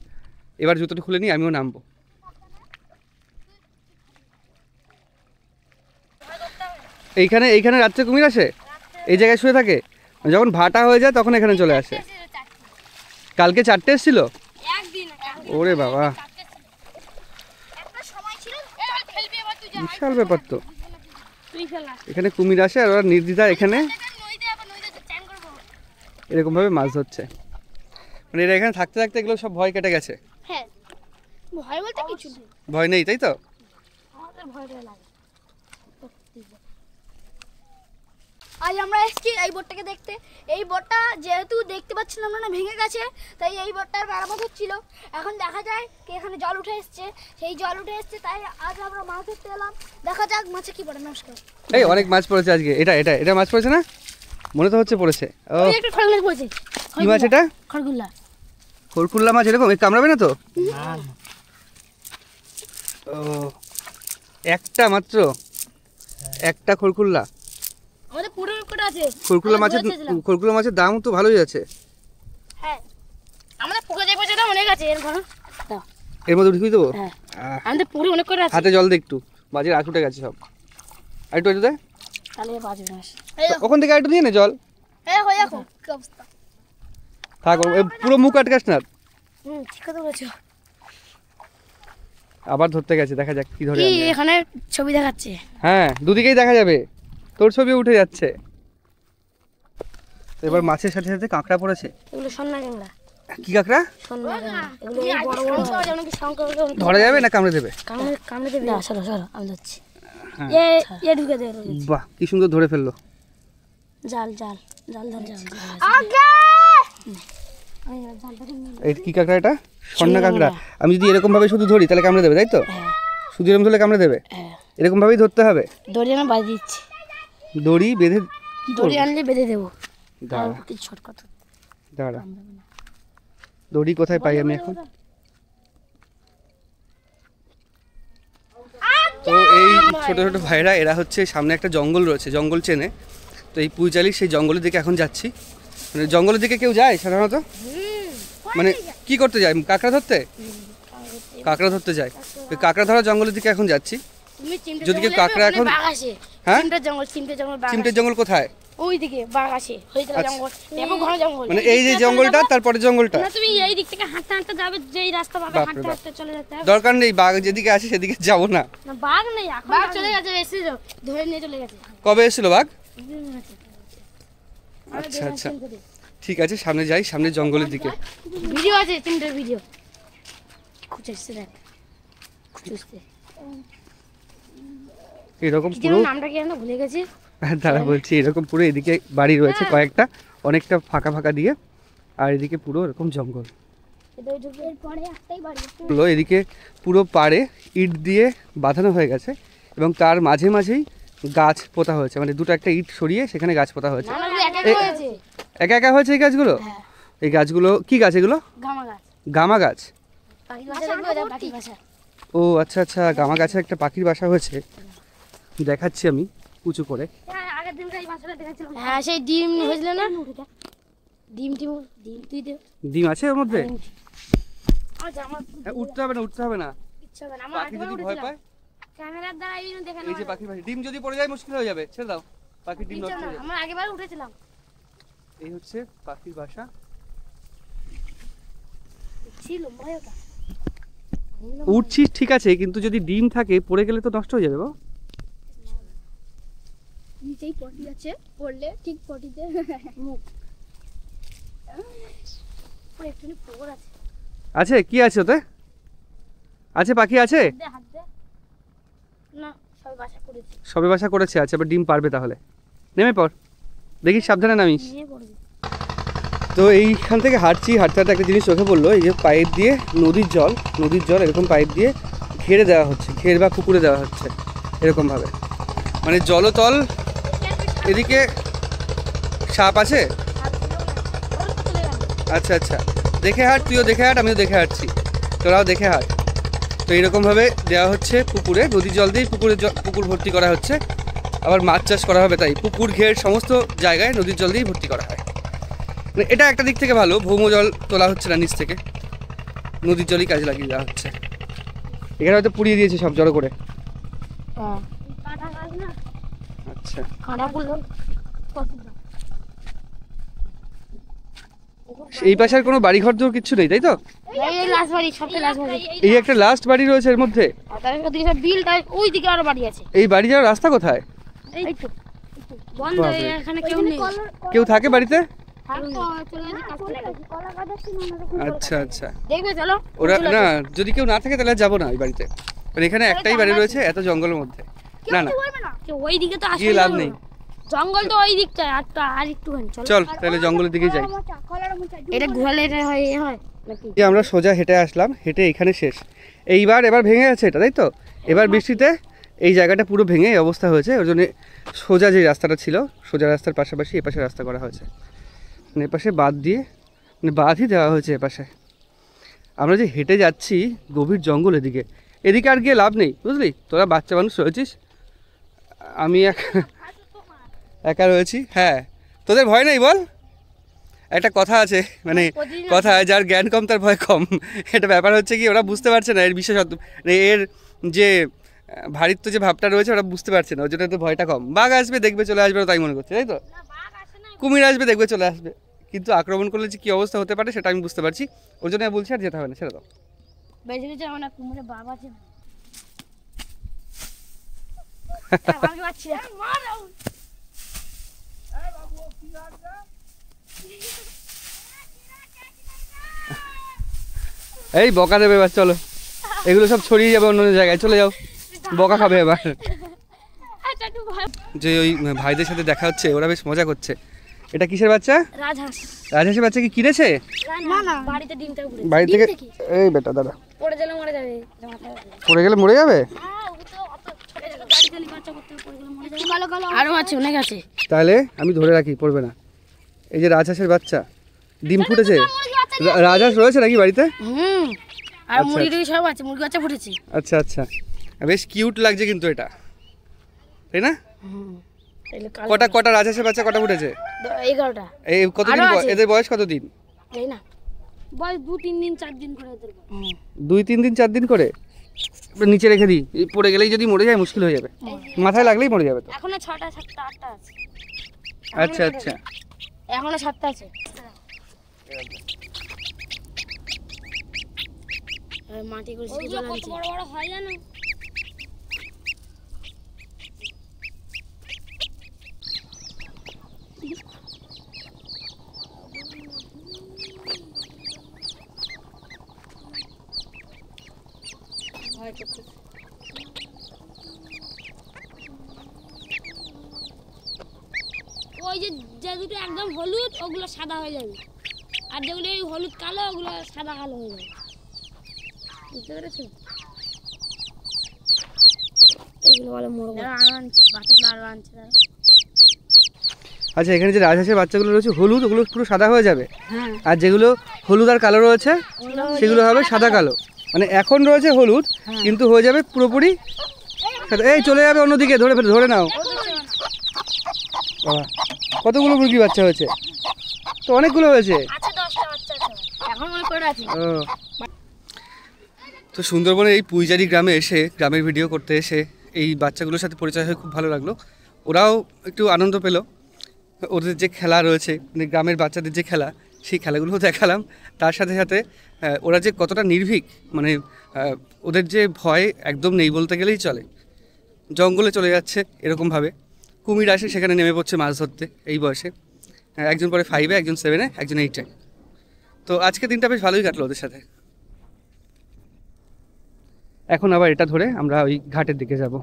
এবার জুতোটা খুলে নিই, আমিও নামবো। এইখানে এইখানে রাত্রে কুমির আসে, এই জায়গায় শুয়ে থাকে, যখন ভাটা হয়ে যায় তখন এখানে চলে আসে। কালকে 4টে এসেছিল? ওরে বাবা বিশাল ব্যাপার তো। এখানে কুমির আসে আর ওরা নির্দ্বিধায় এখানে এরকমভাবে মাছ ধরছে, মানে এরা এখানে থাকতে থাকতে এগুলো সব ভয় কেটে গেছে। হ্যাঁ ভয় বলতে কিছু নেই। ভয় নেই তাই তো? আমাদের ভয় লাগে। আজ আমরা এসেছি এই বোটটাকে দেখতে। এই বোটটা যেহেতু দেখতে পাচ্ছিলাম না ভেঙে গেছে, তাই এই বোটটার মেরামত হচ্ছিল। এখন দেখা যায় কি এখানে জল উঠে এসছে, সেই জল উঠে এসছে, তাই আজ আমরা মাছ ধরতে এলাম। দেখা যাক মাছে কি পড়ে। নমস্কার। এই অনেক মাছ পড়েছে আজকে, এটা এটা এটা মাছ পড়েছে না? মনে তো হচ্ছে পড়েছে। ও ওই একটা খড়গুলো পড়েছে। কি মাছ এটা? খড়গুলা। খড়কুল্লা মাছ এরকম কামড়াবে না তো? ও একটা মাত্র একটা খড়কুল্লা। আমাদের পুরো করে আছে। খড়কুল্লা মাছের দাম তো ভালোই আছে। হ্যাঁ আমাদের পুকুরে দেখবো যেটা অনেক আছে এর ঘর। এর মধ্যে ঢুকিয়ে দেবো? হ্যাঁ আমাদের পুরো অনেক করে আছে। হাতে জল দে একটু, মাঝে আঁচ উঠে গেছে সব। আর একটু দে, তাহলে বাঁচবে না। ওখান থেকে একটু দিয়ে নে জল। হ্যাঁ হয়ে দেখো কি অবস্থা। থাক পুরো মুখ আটকাস না। ঠিক কথা বলেছো। আবার ধরতে গেছে, দেখা যাক কি ধরে। এখানে ছবি দেখাচ্ছে। হ্যাঁ দুদিকেই দেখা যাবে, তোর ছবি উঠে যাচ্ছে। এবার মাছের সাথে সাথে কাঁকড়া পড়েছে। এগুলো সন্না ক্যাংড়া। কি কাঁকড়া? সন্না ক্যাংড়া। এগুলো এই বড় বড় হয়। যেমন কি শঙ্কর ধরা যাবে না কামড়ে দেবে? কামড়ে দেবে না। সরো সরো আমি যাচ্ছি। ঢুকে দে। বাহ কি সুন্দর ধরে ফেললো। জাল জাল জাল ধরে জাল। আগে এই কি কাঁকড়া এটা? সন্না কাঁকড়া। আমি যদি এরকম ভাবে শুধু ধরি তাহলে কামড়ে দেবে, তাই তো? শুধু এরকম ধরলে কামড়ে দেবে? এরকম ভাবেই ধরতে হবে? দড়ি আমি বাঁধে দিচ্ছি। দড়ি বেঁধে? দড়ি আনলে বেঁধে দেবো। দাঁড়া কিছু শর্টকাট। দাঁড়া, দড়ি কোথায় পাই আমি এখন? তো এই ছোট ছোট ভাইরা এরা হচ্ছে সামনে একটা জঙ্গল রয়েছে, জঙ্গল চেনে। তো এই পুইচালির সেই জঙ্গলের দিকে এখন যাচ্ছি। মানে জঙ্গলের দিকে কেউ যায় সাধারণত? মানে কি করতে যায়? কাঁকড়া ধরতে? কাঁকড়া ধরতে যায়। ওই কাঁকড়া ধরা জঙ্গলের দিকে এখন যাচ্ছি। যদি কেউ কাঁকড়া এখন, হ্যাঁ চিমটের জঙ্গল কোথায়? ওইদিকে বাঘ আছে, ওইদিকে জঙ্গল, দেখো ঘন জঙ্গল। মানে এই যে জঙ্গলটা, তারপরে জঙ্গলটা। না তুমি এই দিক থেকে হাঁটতে হাঁটতে যাবে, যেই রাস্তা পাবে হাঁটতে হাঁটতে চলে যেতে হবে। দরকার নেই, বাঘ যেদিকে আসে সেদিকে যাব না। না বাঘ নেই এখন, বাঘ চলে গেছে, এসে ধরে নিয়ে চলে গেছে। কবে এসেছিল বাঘ? আচ্ছা আচ্ছা ঠিক আছে, সামনে যাই, সামনে জঙ্গলের দিকে। ভিডিও আছে, তিনটার ভিডিও খুঁজছে দেখ, খুঁজছে। এরকম পুরো নামটা কি আমরা ভুলে গেছি। তারা বলছি এরকম পুরো এদিকে বাড়ি রয়েছে কয়েকটা, অনেকটা ফাঁকা ফাঁকা দিয়ে, আর এদিকে পুরো এরকম জঙ্গল। এরপরে একটাই বাড়ি। এদিকে পুরো পাড়ে ইট দিয়ে বাঁধানো হয়ে গেছে এবং তার মাঝে মাঝেই গাছ পোতা হয়েছে। মানে দুটো একটা ইট সরিয়ে সেখানে গাছ পোতা হয়েছে। একা একা হয়েছে এই গাছগুলো? এই গাছগুলো কি গাছ এগুলো? গামা গাছ। গামা গাছ? পাখির বাসা দেখবে, ওটা পাখির বাসা। ও আচ্ছা আচ্ছা, গামা গাছে একটা পাখির বাসা হয়েছে, দেখাচ্ছি আমি উঁচু করে। আগের দিন এই বাসাটা দেখাচ্ছিলাম। হ্যাঁ সেই ডিম হয়েছিল না? ডিম টিম ডিম তুই দে। ডিম আছে ওর মধ্যে? আমার জামা উঠতে হবে না, উঠতে হবে না। ইচ্ছা করে না, আমার পাখি যদি ভয় পায়, ক্যামেরার দ্বারা এই দেখে না। এই যে পাখির বাসা, ডিম যদি পড়ে যায় মুশকিল হয়ে যাবে, ছেড়ে দাও, পাখির ডিম নষ্ট হয়ে যাবে। আমরা আগেবার উঠেছিলাম। এই হচ্ছে পাখির বাসা। ছিল ভয়টা। উঠছিস ঠিক আছে, কিন্তু যদি ডিম থাকে পড়ে গেলে তো নষ্ট হয়ে যাবে। গো নিচেই পটি আছে, পড়লে ঠিক পটিতে মুখ। পুরো একটু পোকর আছে। আছে কি আছে ওতে? আছে পাখি আছে? দে হাত দে। না সবাই বাসা করেছে। সবে বাসা করেছে, আচ্ছা এবার ডিম পারবে তাহলে। নেমে পড়, দেখি সাবধানে নামিস। নিয়ে পড়বে। তো এইখান থেকে হাঁটতে হাঁটতে একটা জিনিস চোখে পড়লো, এই যে পাইপ দিয়ে নদীর জল এরকম পাইপ দিয়ে ঘেরে দেওয়া হচ্ছে, ঘের বা পুকুরে দেওয়া হচ্ছে এরকমভাবে। মানে জলতল এদিকে সাপ আছে? আচ্ছা আচ্ছা, দেখে হাঁট, তুইও দেখে হাঁট, আমিও দেখে হাঁটছি, তোরাও দেখে হাঁট। তো এইরকমভাবে দেওয়া হচ্ছে পুকুরে, নদীর জল দিয়ে পুকুর ভর্তি করা হচ্ছে। আবার মাছ চাষ করা হবে, তাই পুকুর ঘের সমস্ত জায়গায় নদীর জল দিয়েই ভর্তি করা হয়। মানে এটা একটা দিক থেকে ভালো, ভৌম জল তোলা হচ্ছে না নিচ থেকে, নদীর জলই কাজে লাগিয়ে দেওয়া হচ্ছে। এখানে হয়তো পুড়িয়ে দিয়েছে সব জড়ো করে। হ্যাঁ কাটা গাছ না, আচ্ছা কাঁটা পুরো এই পাশে আর কোনো বাড়িঘর তো কিছু নেই, তাই তো? এই লাস্ট বাড়ি, সবটা লাস্ট বাড়ি। এই একটা লাস্ট বাড়ি রয়েছে এর মধ্যে। আর তার ওদিকে সব বিল, তার ওইদিকে আরো বাড়ি আছে। এই বাড়ি যাওয়ার রাস্তা কোথায়? এই তো বন্ধ, বাপরে। এখানে কেউ নেই। কেউ থাকে বাড়িতে? চলে গেছে কাজ করে। কলা গাছ আছে না, আচ্ছা আচ্ছা, দেখবে চলো। ওরা না, যদি কেউ না থাকে তাহলে আর যাবো না ওই বাড়িতে। মানে এখানে একটাই বাড়ি রয়েছে এত জঙ্গলের মধ্যে। না না, কেউ ওই দিকে তো আসে গিয়ে লাভ নেই। জঙ্গল তো ওই দিকটায়, আর একটুখানি চলো। চল তাহলে জঙ্গলের দিকে যাই। কলার মোচা। এটা ঘোরালে এটা হয় নাকি? যে আমরা সোজা হেঁটে আসলাম, হেঁটে এখানে শেষ। এবার ভেঙে গেছে এটা, তাই তো? এবার বৃষ্টিতে এই জায়গাটা পুরো ভেঙে এই অবস্থা হয়েছে, ওর জন্য সোজা যে রাস্তাটা ছিল সোজা রাস্তার পাশাপাশি এপাশে রাস্তা করা হয়েছে, মানে এপাশে বাদ দিয়ে মানে বাঁধই দেওয়া হয়েছে এপাশে। আমরা যে হেঁটে যাচ্ছি গভীর জঙ্গল এদিকে, এদিকে আর গিয়ে লাভ নেই বুঝলি, তোরা বাচ্চা মানুষ রয়েছিস, আমি একা রয়েছি। হ্যাঁ তোদের ভয় নেই বল? একটা কথা আছে মানে কথা, যার জ্ঞান কম তার ভয় কম। এটা ব্যাপার হচ্ছে কি, ওরা বুঝতে পারছে না এর বিশেষত্ব, মানে এর যে ভারিত্ব যে ভাবটা রয়েছে ওরা বুঝতে পারছে না, ওই জন্য তো ভয়টা কম। বাঘ আসবে দেখবে চলে আসবে তাই মনে করছে, তাই তো? কুমির আসবে দেখবে চলে আসবে, কিন্তু আক্রমণ করলে যে কী অবস্থা হতে পারে সেটা আমি বুঝতে পারছি, ওই জন্য আমি বলছি আর যেতে হবে না, ছেড়ে দাও। বেঁচে গেছে আমার কুমিরে বাবা আছে। আমি পাচ্ছি না। এই বকা দেবে এবার, চলো এগুলো সব ছড়িয়ে যাবে অন্য জায়গায়, চলে যাও, বকা খাবে এবার। যে ওই ভাইদের সাথে দেখা হচ্ছে, ওরা বেশ মজা করছে। এটা কিসের বাচ্চা? রাজহাঁস। রাজহাঁসের বাচ্চা কি কিনেছে না না, বাড়িতে ডিম থেকে পড়েছে। বাড়ি থেকে? এই বেটা দাদা, পড়ে গেলে মরে যাবে। পড়ে গেলে মরে যাবে? আরো আছে, অনেক আছে। তাহলে আমি ধরে রাখি, পড়বে না। এই যে রাজহাঁসের বাচ্চা, ডিম ফুটেছে। রাজহাঁস রয়েছে নাকি বাড়িতে? আর মুরগি টুরগি সব আছে, মুরগি বাচ্চা ফুটেছে। আচ্ছা আচ্ছা, বেশ কিউট লাগছে কিন্তু এটা, তাই না? কটা কটা রাজহাঁসের বাচ্চা কটা ফুটেছে? 11টা। এই কতদিন এদের বয়স কতদিন? তাই না, বয়স 2-3 দিন 4 দিন করে এদের। 2-3 দিন 4 দিন করে। নিচে রেখে দিই, পড়ে গেলেই যদি মরে যায় মুশকিল হয়ে যাবে, মাথায় লাগলেই মরে যাবে তো। এখনো 6টা 7টা 8টা আছে। আচ্ছা আচ্ছা, এখনো 7টা আছে। মাটি করে জল আনছে। বড় বড় হয় জানো? ওই যে দুটো একদম হলুদ ওগুলো সাদা হয়ে যাবে, আর যেগুলো এই হলুদ কালো ওগুলো সাদা কালো হয়ে যাবে, বুঝতে পেরেছো? এইগুলো বলে মোরগ। আরো আনছে, বাচ্চাগুলো আরো আনছে। আচ্ছা এখানে যে রাজহাঁসের বাচ্চাগুলো রয়েছে হলুদ, ওগুলো পুরো সাদা হয়ে যাবে, আর যেগুলো হলুদ আর কালো রয়েছে সেগুলো হবে সাদা কালো। মানে এখন রয়েছে হলুদ কিন্তু হয়ে যাবে পুরোপুরি সাদা। এই চলে যাবে অন্যদিকে, ধরে ধরে নাও। বাবা, কতগুলো মুরগি বাচ্চা হয়েছে? তো অনেকগুলো হয়েছে। আছে 10টা বাচ্চা আছে, এখন মনে পড়ে আছে। তো সুন্দরবনের এই পুইজারি গ্রামে এসে, গ্রামের ভিডিও করতে এসে এই বাচ্চাগুলোর সাথে পরিচয় হয়ে খুব ভালো লাগলো। ওরাও একটু আনন্দ পেলো, ওদের যে খেলা রয়েছে মানে গ্রামের বাচ্চাদের যে খেলা, সেই খেলাগুলোও দেখালাম। তার সাথে সাথে ওরা যে কতটা নির্ভীক, মানে ওদের যে ভয় একদম নেই বলতে গেলেই চলে। জঙ্গলে চলে যাচ্ছে এরকমভাবে, কুমির আসে সেখানে নেমে পড়ছে মাছ ধরতে এই বয়সে। একজন পরে 5-এ, একজন 7-এ, একজন 8-এ। তো আজকে দিনটা বেশ ভালোই কাটলো ওদের সাথে। এখন আবার এটা ধরে আমরা ওই ঘাটের দিকে যাব।